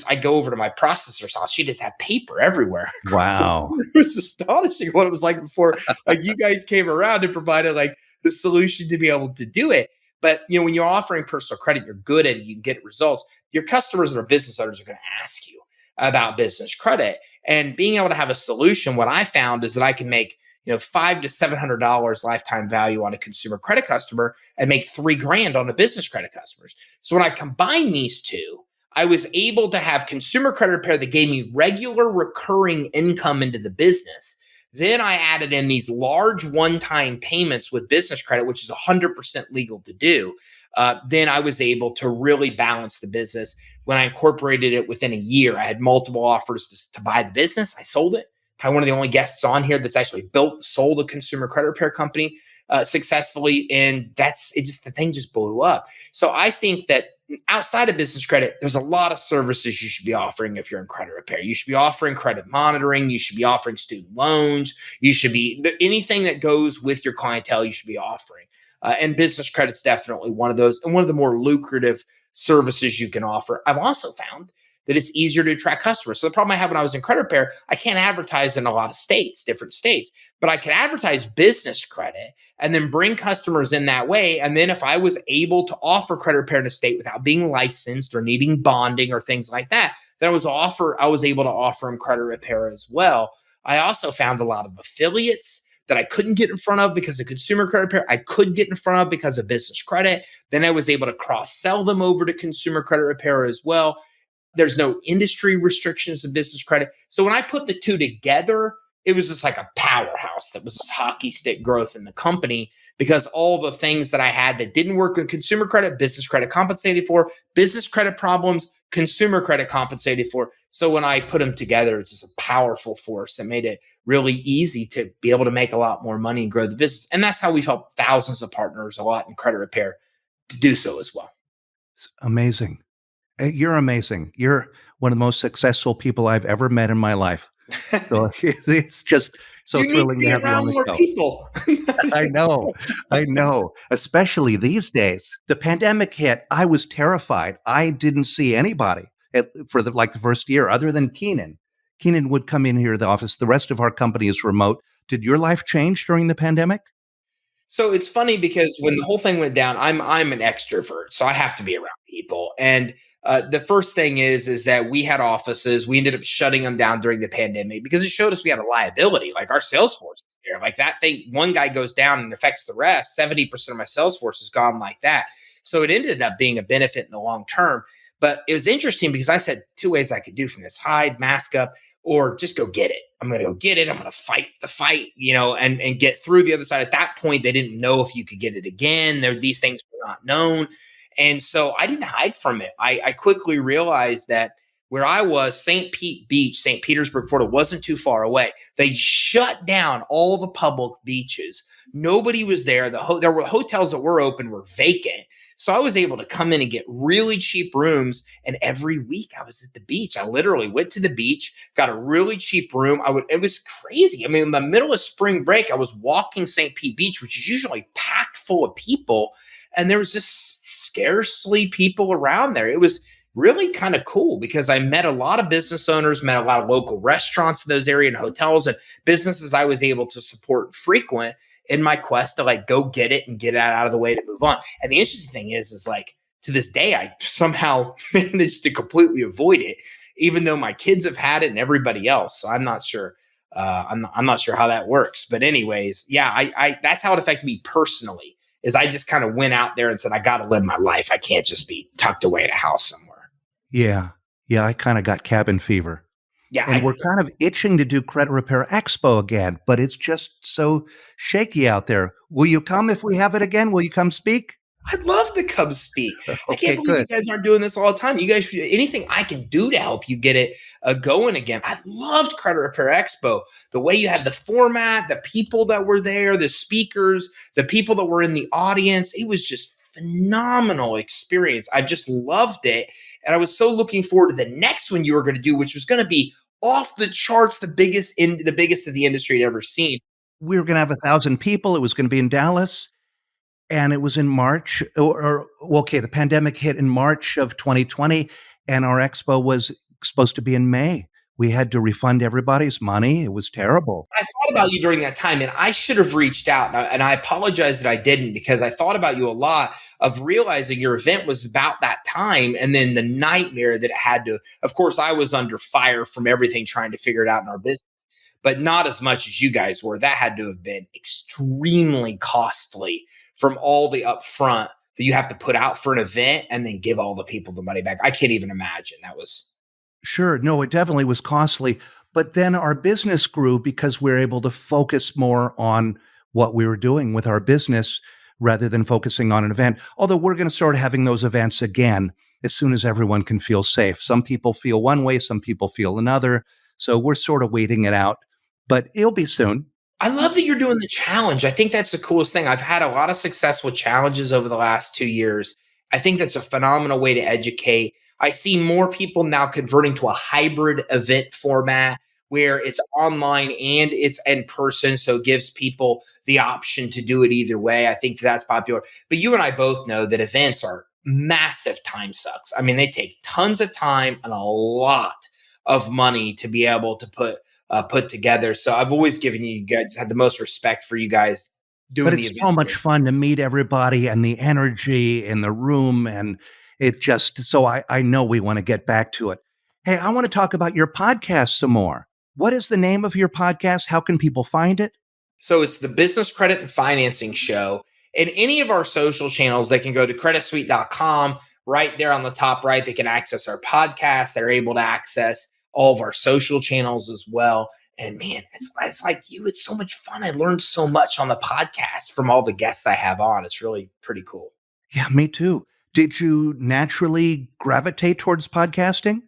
B: I go over to my processor's house. She just had paper everywhere.
A: Wow.
B: It was astonishing what it was like before. Like, you guys came around and provided like the solution to be able to do it. But when you're offering personal credit, you're good at it, you can get results. Your customers and our business owners are going to ask you about business credit, and being able to have a solution. What I found is that I can make $500 to $700 lifetime value on a consumer credit customer and make $3,000 on a business credit customers. So when I combine these two, I was able to have consumer credit repair that gave me regular recurring income into the business. Then I added in these large one-time payments with business credit, which is 100% legal to do. Then I was able to really balance the business. When I incorporated it within a year, I had multiple offers to buy the business. I sold it. Probably one of the only guests on here that's actually sold a consumer credit repair company successfully. And the thing just blew up. So I think that outside of business credit, there's a lot of services you should be offering if you're in credit repair. You should be offering credit monitoring. You should be offering student loans. You should be anything that goes with your clientele, you should be offering. And business credit's definitely one of those, and one of the more lucrative services you can offer. I've also found that it's easier to attract customers. So the problem I had when I was in credit repair, I can't advertise in a lot of states, different states, but I can advertise business credit and then bring customers in that way. And then if I was able to offer credit repair in a state without being licensed or needing bonding or things like that, then I was able to offer them credit repair as well. I also found a lot of affiliates that I couldn't get in front of because of consumer credit repair. I could get in front of because of business credit. Then I was able to cross-sell them over to consumer credit repair as well. There's no industry restrictions in business credit. So when I put the two together, it was just like a powerhouse that was hockey stick growth in the company, because all the things that I had that didn't work with consumer credit, business credit compensated for, business credit problems, consumer credit compensated for. So when I put them together, it's just a powerful force that made it really easy to be able to make a lot more money and grow the business. And that's how we've helped thousands of partners a lot in credit repair to do so as well.
A: It's amazing. You're amazing. You're one of the most successful people I've ever met in my life. So it's just so thrilling to have you on the show.
B: People.
A: I know. Especially these days. The pandemic hit. I was terrified. I didn't see anybody for the first year, other than Keenan. Keenan would come in here to the office. The rest of our company is remote. Did your life change during the pandemic?
B: So it's funny because when the whole thing went down, I'm an extrovert, so I have to be around people. And the first thing is that we had offices. We ended up shutting them down during the pandemic because it showed us we had a liability. Like, our sales force is there. Like, that thing, one guy goes down and affects the rest. 70% of my sales force is gone like that. So it ended up being a benefit in the long term. But it was interesting because I said two ways I could do from this: hide, mask up. or just go get it. I'm going to go get it. I'm going to fight the fight, and get through the other side. At that point, they didn't know if you could get it again. These things were not known. And so I didn't hide from it. I quickly realized that where I was, St. Pete Beach, St. Petersburg, Florida, wasn't too far away. They shut down all the public beaches. Nobody was there. There were hotels that were open were vacant. So I was able to come in and get really cheap rooms. And every week I was at the beach. I literally went to the beach, got a really cheap room. It was crazy. I mean, in the middle of spring break, I was walking St. Pete Beach, which is usually packed full of people. And there was just scarcely people around there. It was really kind of cool because I met a lot of business owners, met a lot of local restaurants in those areas and hotels and businesses I was able to support and frequent in my quest to like go get it and get it out of the way to move on. And the interesting thing is like to this day, I somehow managed to completely avoid it, even though my kids have had it and everybody else. So I'm not sure. I'm not sure how that works. But anyways, yeah, I that's how it affected me personally. Is I just kind of went out there and said, I got to live my life. I can't just be tucked away in a house somewhere.
A: Yeah. Yeah. I kind of got cabin fever.
B: Yeah.
A: And we're kind of itching to do Credit Repair Expo again, but it's just so shaky out there. Will you come if we have it again? Will you come speak?
B: I'd love to come speak. I
A: Okay,
B: can't believe
A: good.
B: you guys aren't doing this all the time. You guys, anything I can do to help you get it going again. I loved Credit Repair Expo. The way you had the format, the people that were there, the speakers, the people that were in the audience. It was just phenomenal experience. I just loved it. And I was so looking forward to the next one you were going to do, which was going to be off the charts, the biggest that the industry had ever seen.
A: We were going to have 1,000 people. It was going to be in Dallas. And it was in March, okay, the pandemic hit in March of 2020, and our expo was supposed to be in May. We had to refund everybody's money. It was terrible.
B: I thought about you during that time, and I should have reached out. And I apologize that I didn't because I thought about you a lot of realizing your event was about that time. And then the nightmare that it had to, of course, I was under fire from everything trying to figure it out in our business, but not as much as you guys were. That had to have been extremely costly from all the upfront that you have to put out for an event and then give all the people the money back. I can't even imagine. That was
A: Sure. No, it definitely was costly. But then our business grew because we were able to focus more on what we were doing with our business rather than focusing on an event. Although we're going to start having those events again as soon as everyone can feel safe. Some people feel one way, some people feel another. So we're sort of waiting it out, but it'll be soon.
B: I love that you're doing the challenge. I think that's the coolest thing. I've had a lot of successful challenges over the last 2 years. I think that's a phenomenal way to educate. I see more people now converting to a hybrid event format where it's online and it's in person. So it gives people the option to do it either way. I think that's popular. But you and I both know that events are massive time sucks. I mean, they take tons of time and a lot of money to be able to put together. So I've always given you guys had the most respect for you guys
A: But
B: doing the
A: it's
B: event.
A: so much fun to meet everybody and the energy in the room. And it just, so I know we want to get back to it. Hey, I want to talk about your podcast some more. What is the name of your podcast? How can people find it?
B: So it's the Business Credit and Financing Show. In any of our social channels, they can go to creditsuite.com. Right there on the top right, they can access our podcast. They're able to access all of our social channels as well. And man, it's like you. It's so much fun. I learned so much on the podcast from all the guests I have on. It's really pretty cool.
A: Yeah, me too. Did you naturally gravitate towards podcasting?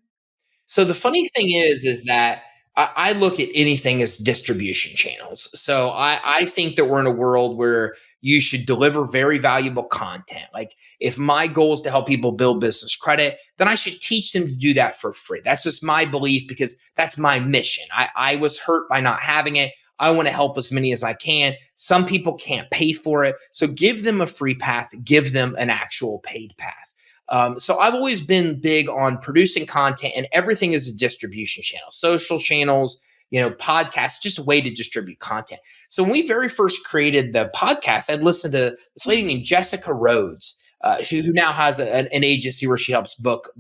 B: So the funny thing is that I look at anything as distribution channels. So I think that we're in a world where you should deliver very valuable content. Like if my goal is to help people build business credit, then I should teach them to do that for free. That's just my belief because that's my mission. I was hurt by not having it. I want to help as many as I can. Some people can't pay for it. So give them a free path, give them an actual paid path. So I've always been big on producing content, and everything is a distribution channel, social channels, podcasts, just a way to distribute content. So when we very first created the podcast, I'd listened to this lady named Jessica Rhodes, who now has an agency where she helps book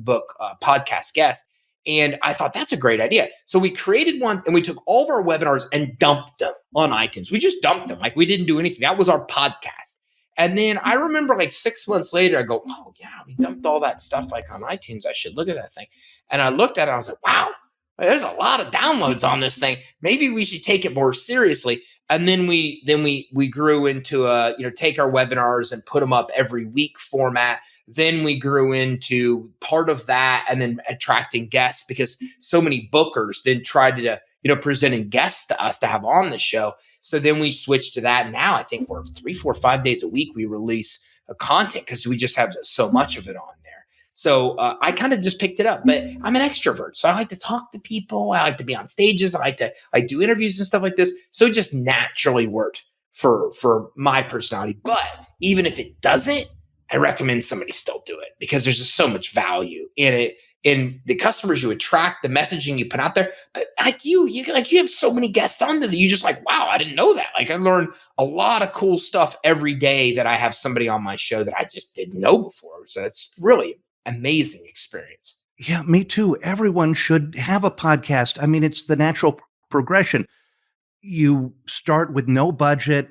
B: podcast guests. And I thought that's a great idea. So we created one and we took all of our webinars and dumped them on iTunes. We just dumped them. Like we didn't do anything. That was our podcast. And then I remember like 6 months later, I go, oh yeah, we dumped all that stuff like on iTunes. I should look at that thing. And I looked at it, I was like, wow, There's a lot of downloads on this thing. Maybe we should take it more seriously. And then we grew into take our webinars and put them up every week format. Then we grew into part of that, and then attracting guests, because so many bookers then tried to presenting guests to us to have on the show. So then we switched to that. Now I think we're 3, 4, 5 days a week we release a content, because we just have so much of it on there. So I kind of just picked it up, but I'm an extrovert. So I like to talk to people. I like to be on stages. I do interviews and stuff like this. So it just naturally worked for my personality. But even if it doesn't, I recommend somebody still do it, because there's just so much value in it, in the customers you attract, the messaging you put out there. But like you have so many guests on there that you just like, wow, I didn't know that. Like, I learn a lot of cool stuff every day that I have somebody on my show that I just didn't know before. So it's really amazing experience.
A: Yeah, me too. Everyone should have a podcast. I mean, it's the natural progression. You start with no budget,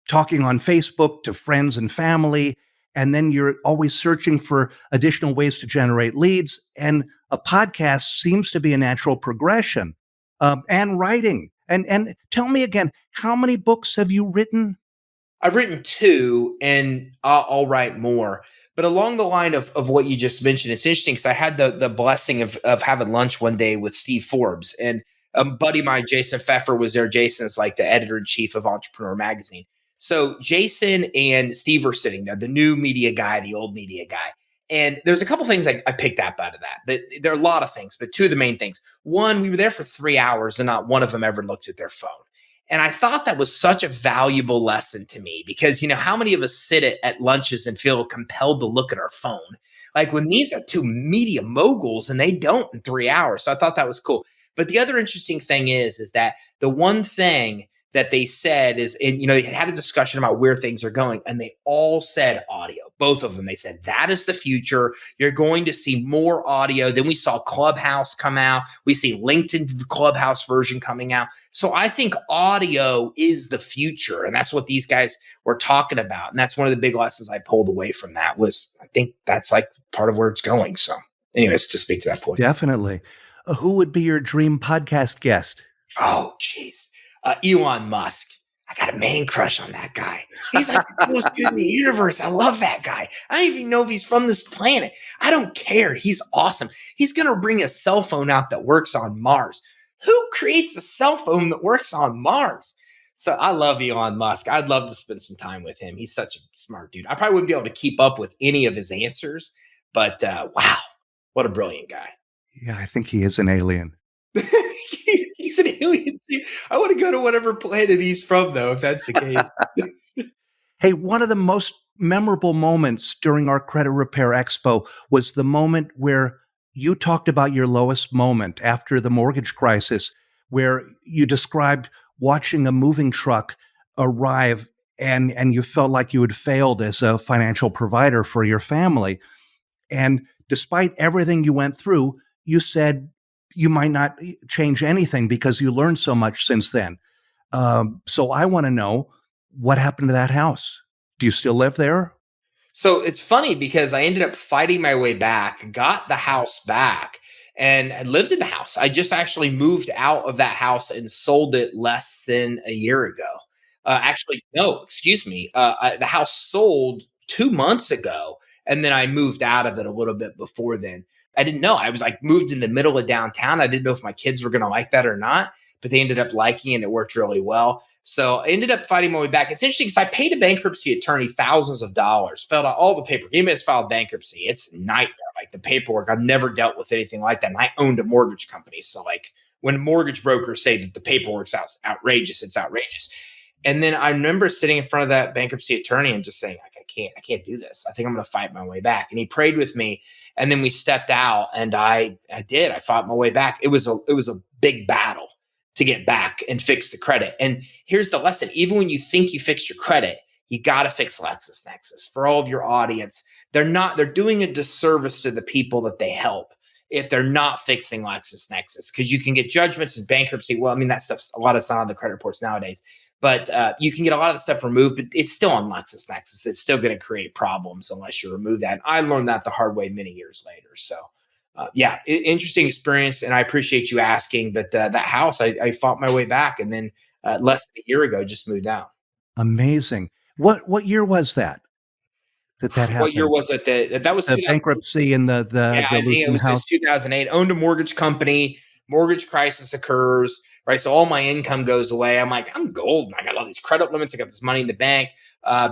A: talking on Facebook to friends and family, and then you're always searching for additional ways to generate leads. And a podcast seems to be a natural progression. And writing. And tell me again, how many books have you written?
B: I've written 2, and I'll write more. But along the line of what you just mentioned, it's interesting because I had the blessing of having lunch one day with Steve Forbes, and a buddy of mine, Jason Pfeffer, was there. Jason's like the editor in chief of Entrepreneur Magazine. So Jason and Steve are sitting there, the new media guy, the old media guy. And there's a couple things I picked up out of that. But there are a lot of things, but 2 of the main things. One, we were there for 3 hours and not one of them ever looked at their phone. And I thought that was such a valuable lesson to me, because, how many of us sit at lunches and feel compelled to look at our phone? Like, when these are 2 media moguls and they don't in 3 hours. So I thought that was cool. But the other interesting thing is that the one thing that they said is, and they had a discussion about where things are going, and they all said audio. Both of them, they said that is the future. You're going to see more audio. Then we saw Clubhouse come out. We see LinkedIn Clubhouse version coming out. So I think audio is the future, and that's what these guys were talking about. And that's one of the big lessons I pulled away from that, was I think that's like part of where it's going. So anyways, to speak to that point.
A: Definitely. Who would be your dream podcast guest?
B: Oh, geez. Elon Musk. I got a man crush on that guy. He's like the most good in the universe. I love that guy. I don't even know if he's from this planet. I don't care. He's awesome. He's going to bring a cell phone out that works on Mars. Who creates a cell phone that works on Mars? So I love Elon Musk. I'd love to spend some time with him. He's such a smart dude. I probably wouldn't be able to keep up with any of his answers, but wow, what a brilliant guy.
A: Yeah, I think he is an alien.
B: He's an alien too. I want to go to whatever planet he's from, though, if that's the case.
A: Hey, one of the most memorable moments during our Credit Repair Expo was the moment where you talked about your lowest moment after the mortgage crisis, where you described watching a moving truck arrive, and you felt like you had failed as a financial provider for your family. And despite everything you went through, you said you might not change anything because you learned so much since then. So I want to know, what happened to that house? Do you still live there?
B: So it's funny because I ended up fighting my way back, got the house back, and I lived in the house. I just actually moved out of that house and sold it less than a year ago. Actually, no, excuse me. The house sold 2 months ago, and then I moved out of it a little bit before then. I didn't know. I was like moved in the middle of downtown. I didn't know if my kids were going to like that or not, but they ended up liking it and it worked really well. So I ended up fighting my way back. It's interesting because I paid a bankruptcy attorney thousands of dollars, filled out all the paperwork. Anybody that's filed bankruptcy, it's a nightmare. Like the paperwork, I've never dealt with anything like that. And I owned a mortgage company. So like when mortgage brokers say that the paperwork's outrageous, it's outrageous. And then I remember sitting in front of that bankruptcy attorney and just saying, I can't do this. I think I'm going to fight my way back. And he prayed with me. And then we stepped out, and I did. I fought my way back. It was a big battle to get back and fix the credit. And here's the lesson. Even when you think you fixed your credit, you got to fix LexisNexis. For all of your audience, they're doing a disservice to the people that they help if they're not fixing LexisNexis, because you can get judgments and bankruptcy. Well, I mean, that stuff's a lot of stuff on the credit reports nowadays. But you can get a lot of the stuff removed, but it's still on LexisNexis. It's still going to create problems unless you remove that. And I learned that the hard way many years later. So Yeah, interesting experience, and I appreciate you asking. But that house, I fought my way back, and then less than a year ago, just moved out.
A: Amazing. What year was that
B: What year
A: happened?
B: was it? That was
A: The
B: 2000.
A: bankruptcy and
B: Yeah,
A: the
B: I think it
A: losing the
B: was
A: house?
B: just 2008. Owned a mortgage company. Mortgage crisis occurs, right? So all my income goes away. I'm like, I'm golden. I got all these credit limits. I got this money in the bank.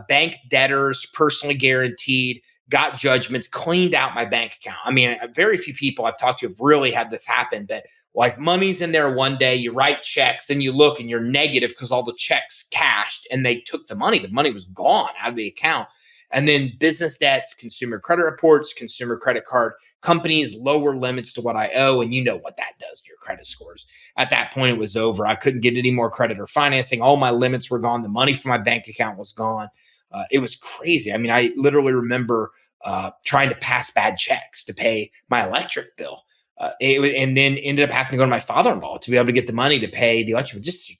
B: Bank debtors, personally guaranteed. Got judgments, cleaned out my bank account. I mean, very few people I've talked to have really had this happen. But like money's in there one day, you write checks, and you look and you're negative because all the checks cashed and they took the money. The money was gone out of the account. And then business debts, consumer credit reports, consumer credit card companies, lower limits to what I owe. And you know what that does to your credit scores. At that point, it was over. I couldn't get any more credit or financing. All my limits were gone. The money from my bank account was gone. It was crazy. I mean, I literally remember trying to pass bad checks to pay my electric bill. And then ended up having to go to my father-in-law to be able to get the money to pay the electric bill. Just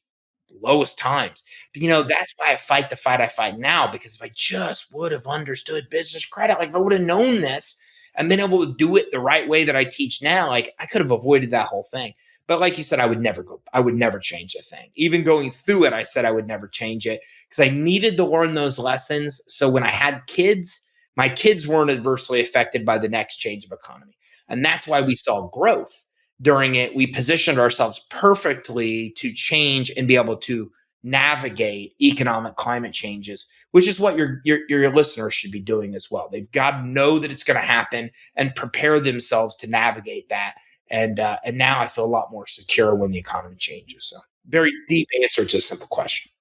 B: lowest times. But, that's why I fight the fight I fight now, because if I just would have understood business credit, like if I would have known this and been able to do it the right way that I teach now, like I could have avoided that whole thing. But like you said, I would never change a thing. Even going through it, I said I would never change it because I needed to learn those lessons. So when I had kids, my kids weren't adversely affected by the next change of economy. And that's why we saw growth during it. We positioned ourselves perfectly to change and be able to navigate economic climate changes, which is what your listeners should be doing as well. They've got to know that it's going to happen and prepare themselves to navigate that. And now I feel a lot more secure when the economy changes. So very deep answer to a simple question.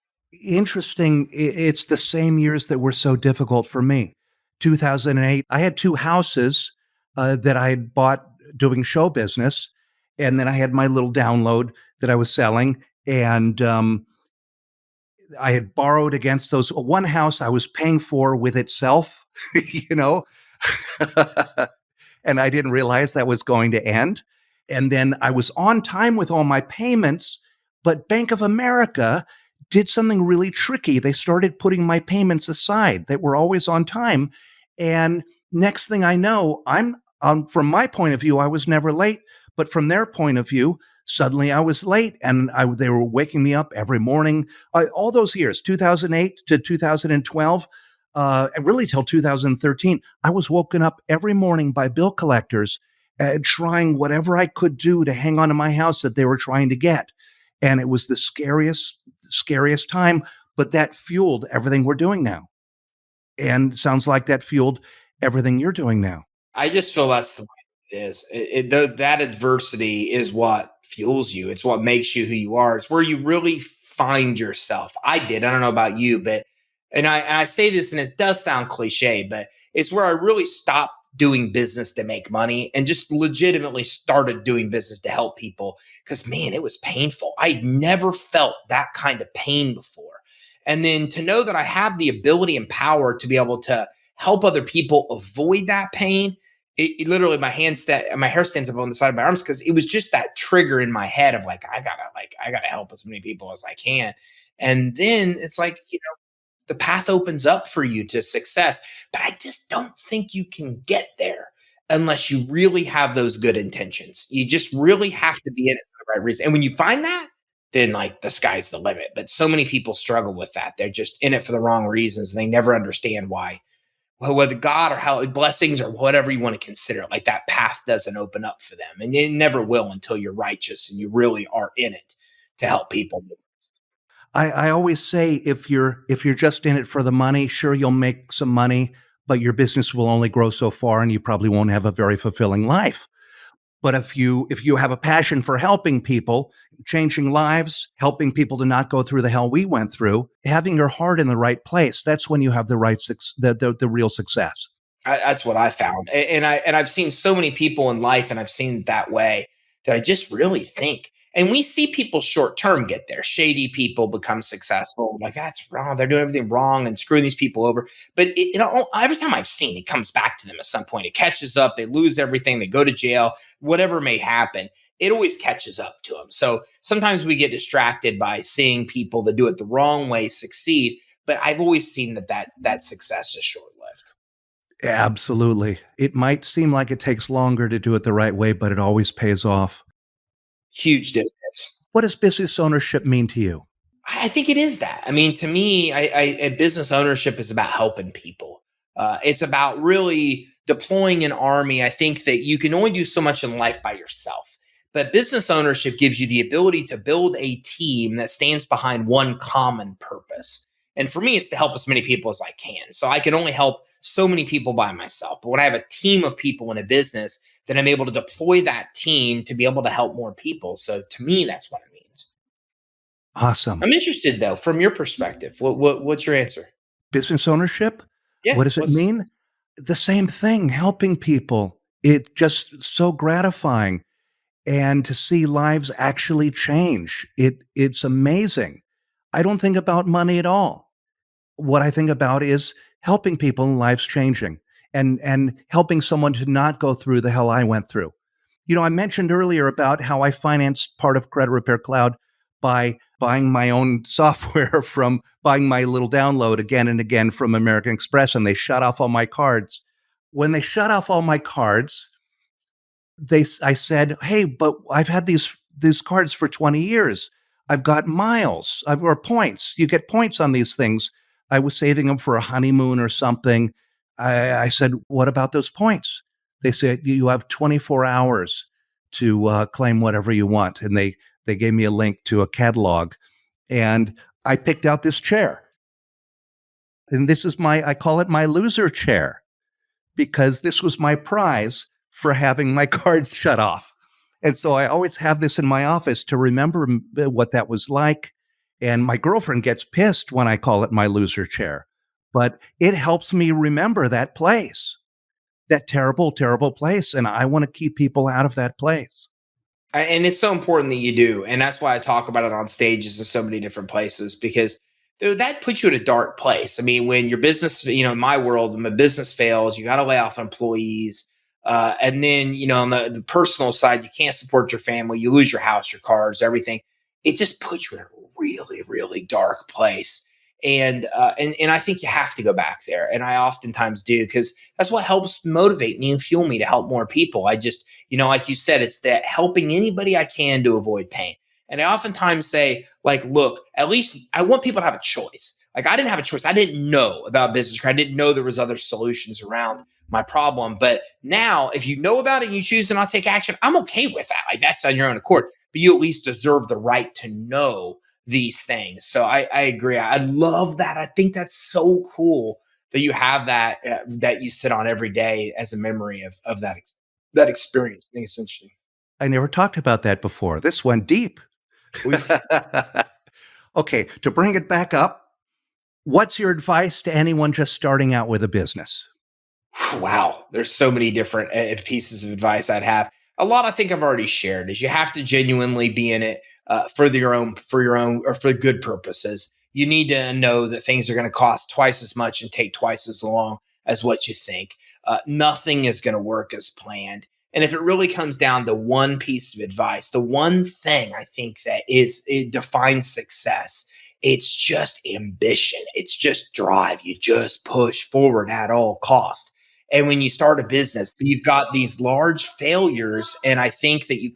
A: Interesting. It's the same years that were so difficult for me. 2008, I had two houses that I had bought doing show business. And then I had my little download that I was selling. And I had borrowed against those. One house I was paying for with itself, you know, and I didn't realize that was going to end. And then I was on time with all my payments, but Bank of America did something really tricky. They started putting my payments aside that were always on time. And next thing I know, from my point of view, I was never late. But from their point of view, suddenly I was late, and they were waking me up every morning. All those years, 2008 to 2012, really till 2013, I was woken up every morning by bill collectors trying whatever I could do to hang on to my house that they were trying to get. And it was the scariest time, but that fueled everything we're doing now. And it sounds like that fueled everything you're doing now.
B: I just feel that's the way it is. That adversity is what fuels you. It's what makes you who you are. It's where you really find yourself. I did. I don't know about you, but and I say this, and it does sound cliche, but it's where I really stopped doing business to make money and just legitimately started doing business to help people. Because man, it was painful. I'd never felt that kind of pain before. And then to know that I have the ability and power to be able to help other people avoid that pain. It literally my hair stands up on the side of my arms because it was just that trigger in my head of like I gotta help as many people as I can. And then it's like, the path opens up for you to success. But I just don't think you can get there unless you really have those good intentions. You just really have to be in it for the right reason. And when you find that, then like the sky's the limit. But so many people struggle with that. They're just in it for the wrong reasons and they never understand why. Well, whether God or how blessings or whatever you want to consider, like that path doesn't open up for them. And it never will until you're righteous and you really are in it to help people.
A: I always say if you're just in it for the money, sure you'll make some money, but your business will only grow so far, and you probably won't have a very fulfilling life. But if you have a passion for helping people, changing lives, helping people to not go through the hell we went through, having your heart in the right place, that's when you have the real success.
B: That's what I found, and I've seen so many people in life, and I've seen it that way that I just really think. And we see people short term get there. Shady people become successful. Like that's wrong. They're doing everything wrong and screwing these people over. But every time I've seen it comes back to them at some point. It catches up. They lose everything. They go to jail. Whatever may happen, it always catches up to them. So sometimes we get distracted by seeing people that do it the wrong way succeed. But I've always seen that success is short lived.
A: Absolutely. It might seem like it takes longer to do it the right way, but it always pays off.
B: Huge dividends.
A: What does business ownership mean to you?
B: I think it is that. I mean, to me, business ownership is about helping people. It's about really deploying an army. I think that you can only do so much in life by yourself, but business ownership gives you the ability to build a team that stands behind one common purpose. And for me, it's to help as many people as I can. So I can only help so many people by myself. But when I have a team of people in a business, then I'm able to deploy that team to be able to help more people. So to me, that's what it means.
A: Awesome.
B: I'm interested though, from your perspective. What's your answer?
A: Business ownership?
B: Yeah.
A: What does it mean? The same thing, helping people. It's just so gratifying. And to see lives actually change. It's amazing. I don't think about money at all. What I think about is helping people and lives changing and helping someone to not go through the hell I went through. I mentioned earlier about how I financed part of Credit Repair Cloud by buying my own software from buying my little download again and again from American Express, and they shut off all my cards. When they shut off all my cards, I said, "Hey, but I've had these cards for 20 years. I've got miles or points. You get points on these things." I was saving them for a honeymoon or something. I said, "What about those points?" They said, "You have 24 hours to claim whatever you want." And they gave me a link to a catalog, and I picked out this chair. And this is I call it my loser chair because this was my prize for having my cards shut off. And so I always have this in my office to remember what that was like. And my girlfriend gets pissed when I call it my loser chair, but it helps me remember that place, that terrible, terrible place. And I want to keep people out of that place.
B: And it's so important that you do. And that's why I talk about it on stages in so many different places because dude, that puts you in a dark place. I mean, when your business, in my world, when my business fails, you got to lay off employees. And then, on the personal side, you can't support your family. You lose your house, your cars, everything. It just puts you in a really, really dark place. And I think you have to go back there. And I oftentimes do because that's what helps motivate me and fuel me to help more people. I just, like you said, it's that helping anybody I can to avoid pain. And I oftentimes say, like, look, at least I want people to have a choice. Like, I didn't have a choice. I didn't know about business credit. I didn't know there was other solutions around my problem. But now, if you know about it and you choose to not take action, I'm okay with that. Like, that's on your own accord. But you at least deserve the right to know these things. So I agree. I love that. I think that's so cool that you have that that you sit on every day as a memory of that experience. I think it's interesting.
A: I never talked about that before. This went deep.
B: We
A: Okay, to bring it back up, what's your advice to anyone just starting out with a business?
B: Wow, there's so many different pieces of advice I'd have. A lot I think I've already shared is you have to genuinely be in it for your own or for good purposes. You need to know that things are going to cost twice as much and take twice as long as what you think. Nothing is going to work as planned. And if it really comes down to one piece of advice, the one thing I think that it defines success, it's just ambition. It's just drive. You just push forward at all cost. And when you start a business, you've got these large failures. And I think that you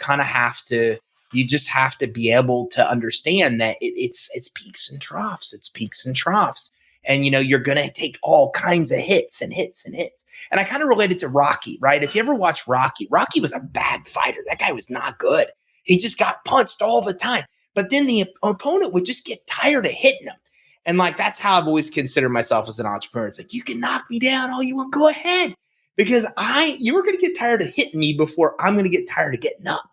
B: just have to be able to understand that it's peaks and troughs. It's peaks and troughs. And you're gonna take all kinds of hits and hits and hits. And I kind of related to Rocky, right? If you ever watch Rocky, Rocky was a bad fighter. That guy was not good. He just got punched all the time. But then the opponent would just get tired of hitting him. And like that's how I've always considered myself as an entrepreneur. It's like you can knock me down all you want, go ahead. Because you were gonna get tired of hitting me before I'm gonna get tired of getting up.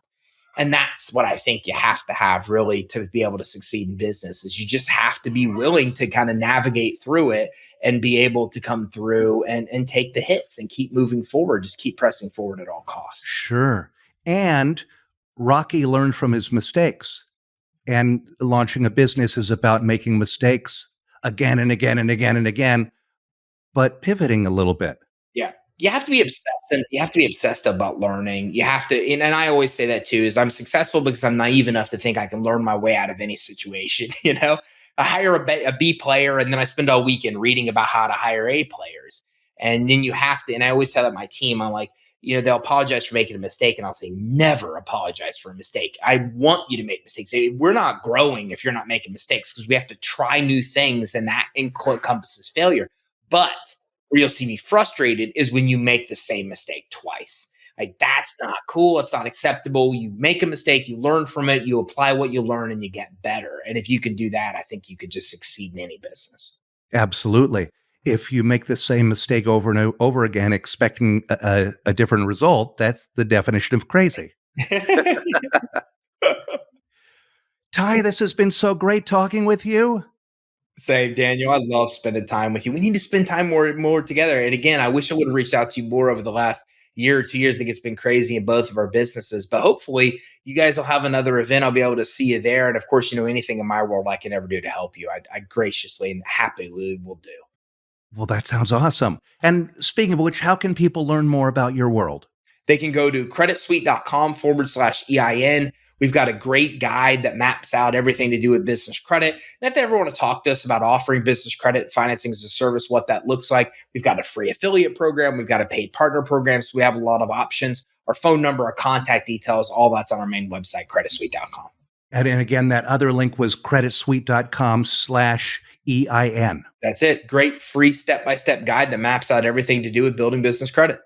B: And that's what I think you have to have really to be able to succeed in business is you just have to be willing to kind of navigate through it and be able to come through and take the hits and keep moving forward. Just keep pressing forward at all costs.
A: Sure. And Rocky learned from his mistakes. And launching a business is about making mistakes again and again and again and again, but pivoting a little bit.
B: Yeah. You have to be obsessed and you have to be obsessed about learning. You have to, and I always say that too, is I'm successful because I'm naive enough to think I can learn my way out of any situation. I hire a B player and then I spend all weekend reading about how to hire A players. And then you have to, and I always tell that my team, I'm like, they'll apologize for making a mistake. And I'll say, never apologize for a mistake. I want you to make mistakes. We're not growing if you're not making mistakes, because we have to try new things, and that encompasses failure. But where you'll see me frustrated is when you make the same mistake twice. Like, that's not cool. It's not acceptable. You make a mistake, you learn from it, you apply what you learn, and you get better. And if you can do that, I think you could just succeed in any business.
A: Absolutely. If you make the same mistake over and over again, expecting a different result, that's the definition of crazy. Ty, this has been so great talking with you.
B: Same, Daniel. I love spending time with you. We need to spend time more together. And again, I wish I would have reached out to you more over the last year or 2 years. I think it's been crazy in both of our businesses. But hopefully you guys will have another event. I'll be able to see you there. And of course, anything in my world I can ever do to help you, I graciously and happily will do.
A: Well, that sounds awesome. And speaking of which, how can people learn more about your world?
B: They can go to creditsuite.com/EIN. We've got a great guide that maps out everything to do with business credit. And if they ever want to talk to us about offering business credit, financing as a service, what that looks like, we've got a free affiliate program. We've got a paid partner program. So we have a lot of options. Our phone number, our contact details, all that's on our main website, creditsuite.com.
A: And again, that other link was creditsuite.com/EIN.
B: That's it. Great free step-by-step guide that maps out everything to do with building business credit.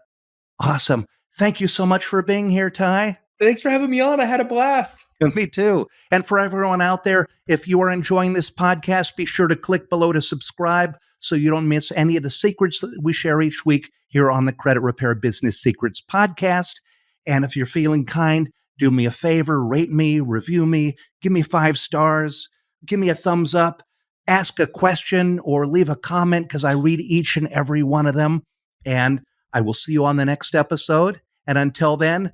A: Awesome. Thank you so much for being here, Ty.
B: Thanks for having me on. I had a blast.
A: Me too. And for everyone out there, if you are enjoying this podcast, be sure to click below to subscribe so you don't miss any of the secrets that we share each week here on the Credit Repair Business Secrets podcast. And if you're feeling kind, do me a favor, rate me, review me, give me 5 stars, give me a thumbs up, ask a question, or leave a comment, because I read each and every one of them. And I will see you on the next episode. And until then,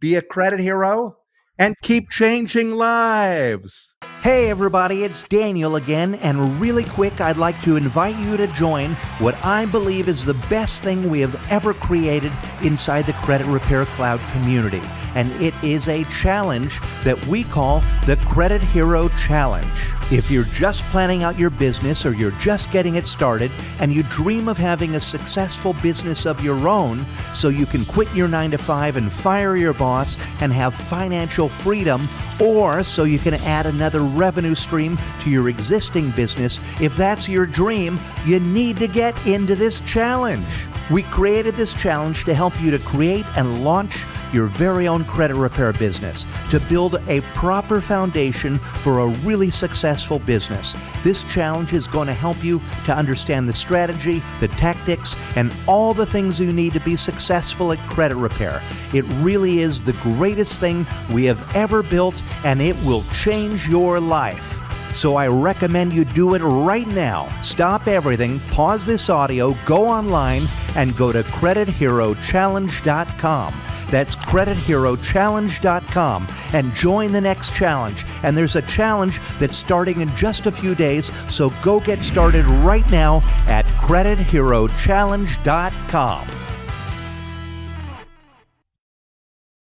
A: be a credit hero and keep changing lives. Hey everybody, it's Daniel again, and really quick, I'd like to invite you to join what I believe is the best thing we have ever created inside the Credit Repair Cloud community. And it is a challenge that we call the Credit Hero Challenge. If you're just planning out your business, or you're just getting it started, and you dream of having a successful business of your own so you can quit your 9-to-5 and fire your boss and have financial freedom, or so you can add another revenue stream to your existing business, if that's your dream, you need to get into this challenge. We created this challenge to help you to create and launch your very own credit repair business, to build a proper foundation for a really successful business. This challenge is going to help you to understand the strategy, the tactics, and all the things you need to be successful at credit repair. It really is the greatest thing we have ever built, and it will change your life. So I recommend you do it right now. Stop everything, pause this audio, go online, and go to CreditHeroChallenge.com. That's CreditHeroChallenge.com, and join the next challenge. And there's a challenge that's starting in just a few days, so go get started right now at CreditHeroChallenge.com.